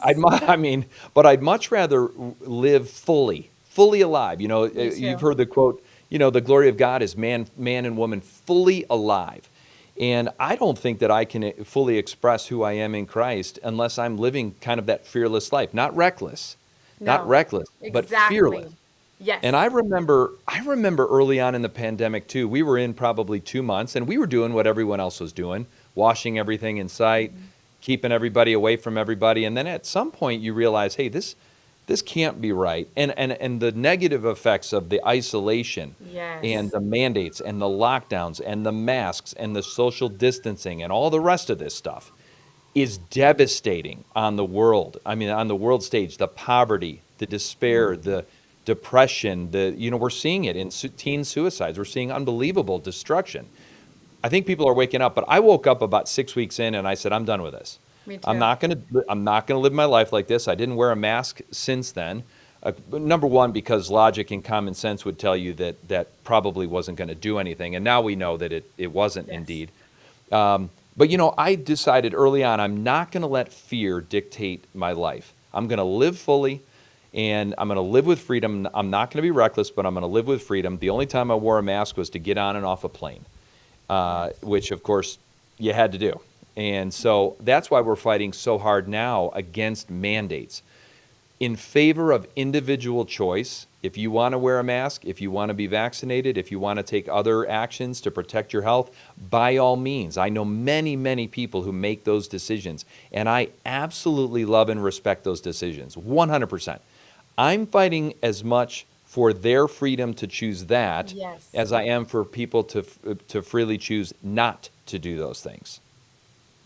I'd much rather live fully alive. Me You've too. heard the quote, the glory of God is man and woman fully alive. And I don't think that I can fully express who I am in Christ unless I'm living kind of that fearless life, not No, reckless, but fearless. exactly. And Yes. I remember early on in the pandemic too. We were in probably 2 months, and we were doing what everyone else was doing, washing everything in sight, keeping everybody away from everybody. And then at some point, you realize, hey, this can't be right. And the negative effects of the isolation, and Yes. the mandates, and the lockdowns, and the masks, and the social distancing, and all the rest of this stuff is devastating on the world. I mean, on the world stage, the poverty, the despair, the depression, we're seeing it in teen suicides. We're seeing unbelievable destruction. I think people are waking up, but I woke up about 6 weeks in and I said, I'm done with this. Me I'm too. not going to, I'm not going to live my life like this. I didn't wear a mask since then. Number one, because logic and common sense would tell you that that probably wasn't going to do anything. And now we know that it wasn't Yes. indeed. But I decided early on I'm not going to let fear dictate my life. I'm going to live fully, and I'm going to live with freedom. I'm not going to be reckless, but I'm going to live with freedom. The only time I wore a mask was to get on and off a plane, which of course you had to do. And so that's why we're fighting so hard now against mandates in favor of individual choice. If you want to wear a mask, if you want to be vaccinated, if you want to take other actions to protect your health, by all means. I know many, many people who make those decisions, and I absolutely love and respect those decisions, 100%. I'm fighting as much for their freedom to choose that Yes. as I am for people to freely choose not to do those things.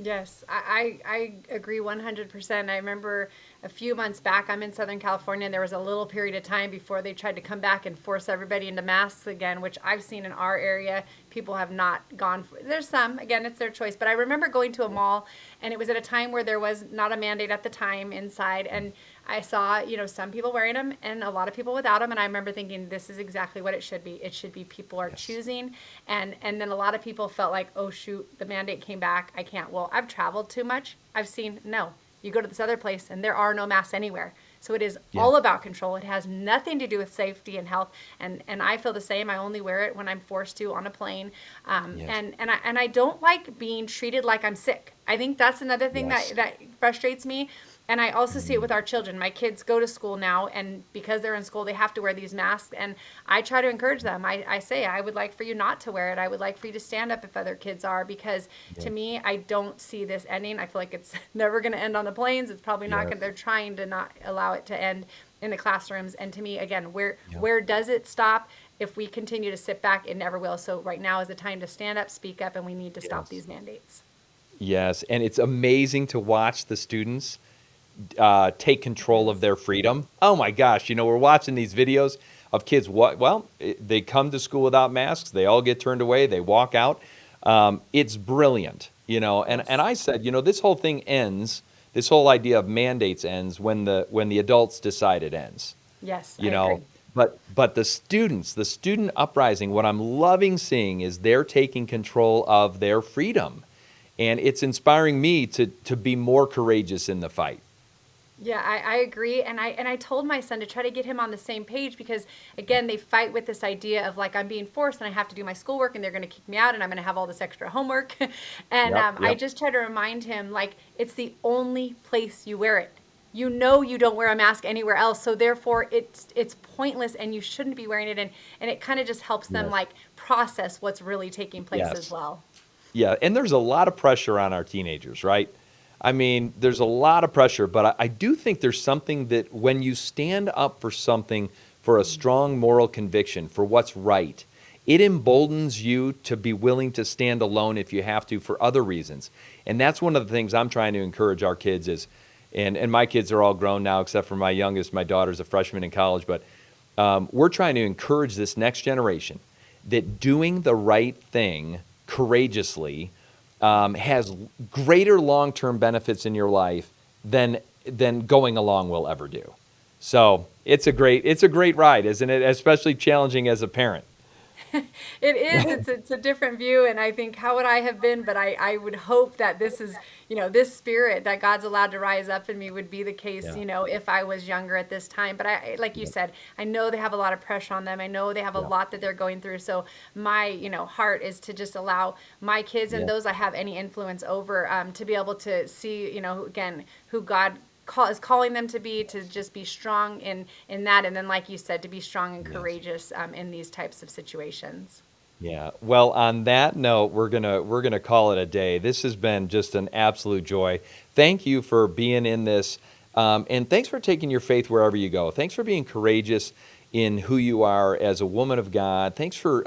Yes, I agree 100%. I remember a few months back, I'm in Southern California, and there was a little period of time before they tried to come back and force everybody into masks again, which I've seen in our area. People have not gone for, there's some, again, it's their choice. But I remember going to a mall, and it was at a time where there was not a mandate at the time inside. And I saw, some people wearing them and a lot of people without them. And I remember thinking, this is exactly what it should be. It should be people are Yes. choosing. And then a lot of people felt like, oh, shoot, the mandate came back. I can't. Well, I've traveled too much. I've seen, no, you go to this other place and there are no masks anywhere. So it is Yeah. all about control. It has nothing to do with safety and health. And I feel the same. I only wear it when I'm forced to on a plane. Yes. And I don't like being treated like I'm sick. I think that's another thing Yes. that frustrates me. And I also see it with our children. My kids go to school now, and because they're in school, they have to wear these masks. And I try to encourage them. I say, I would like for you not to wear it. I would like for you to stand up if other kids are, because to Yes. me, I don't see this ending. I feel like it's never going to end on the planes. It's probably not going to, Yes. they're trying to not allow it to end in the classrooms. And to me, again, Yep. where does it stop? If we continue to sit back, it never will. So right now is the time to stand up, speak up, and we need to stop Yes. these mandates. Yes. And it's amazing to watch the students take control of Yes. their freedom. Oh my gosh, we're watching these videos of kids. They come to school without masks. They all get turned away. They walk out. It's brilliant, And Yes. I said, this whole thing ends. This whole idea of mandates ends when the adults decide it ends. Yes, You I agree. know, But the students, the student uprising, what I'm loving seeing is they're taking control of their freedom. And it's inspiring me to be more courageous in the fight. Yeah, I agree, and I told my son to try to get him on the same page because again they fight with this idea of like I'm being forced and I have to do my schoolwork and they're going to kick me out and I'm going to have all this extra homework, and Yep, I yep. just try to remind him like it's the only place you wear it. You know you don't wear a mask anywhere else, so therefore it's pointless and you shouldn't be wearing it, and it kind of just helps them Yes. like process what's really taking place as Yes. well. Yeah, and there's a lot of pressure on our teenagers, right? I mean, there's a lot of pressure, but I do think there's something that when you stand up for something, for a strong moral conviction, for what's right, it emboldens you to be willing to stand alone if you have to for other reasons. And that's one of the things I'm trying to encourage our kids is, and my kids are all grown now, except for my youngest, my daughter's a freshman in college, but we're trying to encourage this next generation that doing the right thing courageously has greater long-term benefits in your life than going along will ever do. So it's a great ride, isn't it? Especially challenging as a parent. It is. It's a different view, and I think how would I have been? But I would hope that this is, this spirit that God's allowed to rise up in me would be the case, Yeah, if I was younger at this time. But like you yeah, said, I know they have a lot of pressure on them. I know they have a yeah, lot that they're going through. So my, heart is to just allow my kids and yeah, those I have any influence over, to be able to see, again, who God is calling them to be, to just be strong in that, and then like you said, to be strong and yes. courageous in these types of situations. Yeah. Well, on that note, we're gonna call it a day. This has been just an absolute joy. Thank you for being in this, and thanks for taking your faith wherever you go. Thanks for being courageous in who you are as a woman of God. Thanks for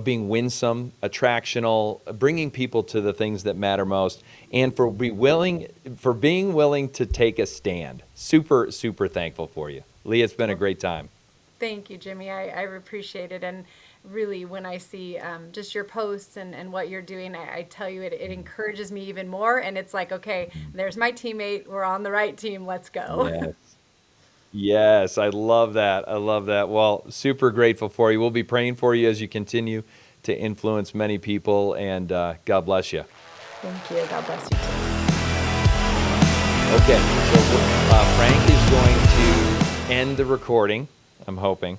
being winsome, attractional, bringing people to the things that matter most, and for being willing to take a stand. Super super thankful for you, Leah. It's been a Well, great time. thank you, Jimmy. I appreciate it. And really, when I see just your posts and what you're doing, I tell you, it encourages me even more. And it's like, okay, there's my teammate. We're on the right team. Let's go. Yes. Yes, I love that. I love that. Well, super grateful for you. We'll be praying for you as you continue to influence many people, and God bless you. Thank you. God bless you too. Okay, so Frank is going to end the recording, I'm hoping.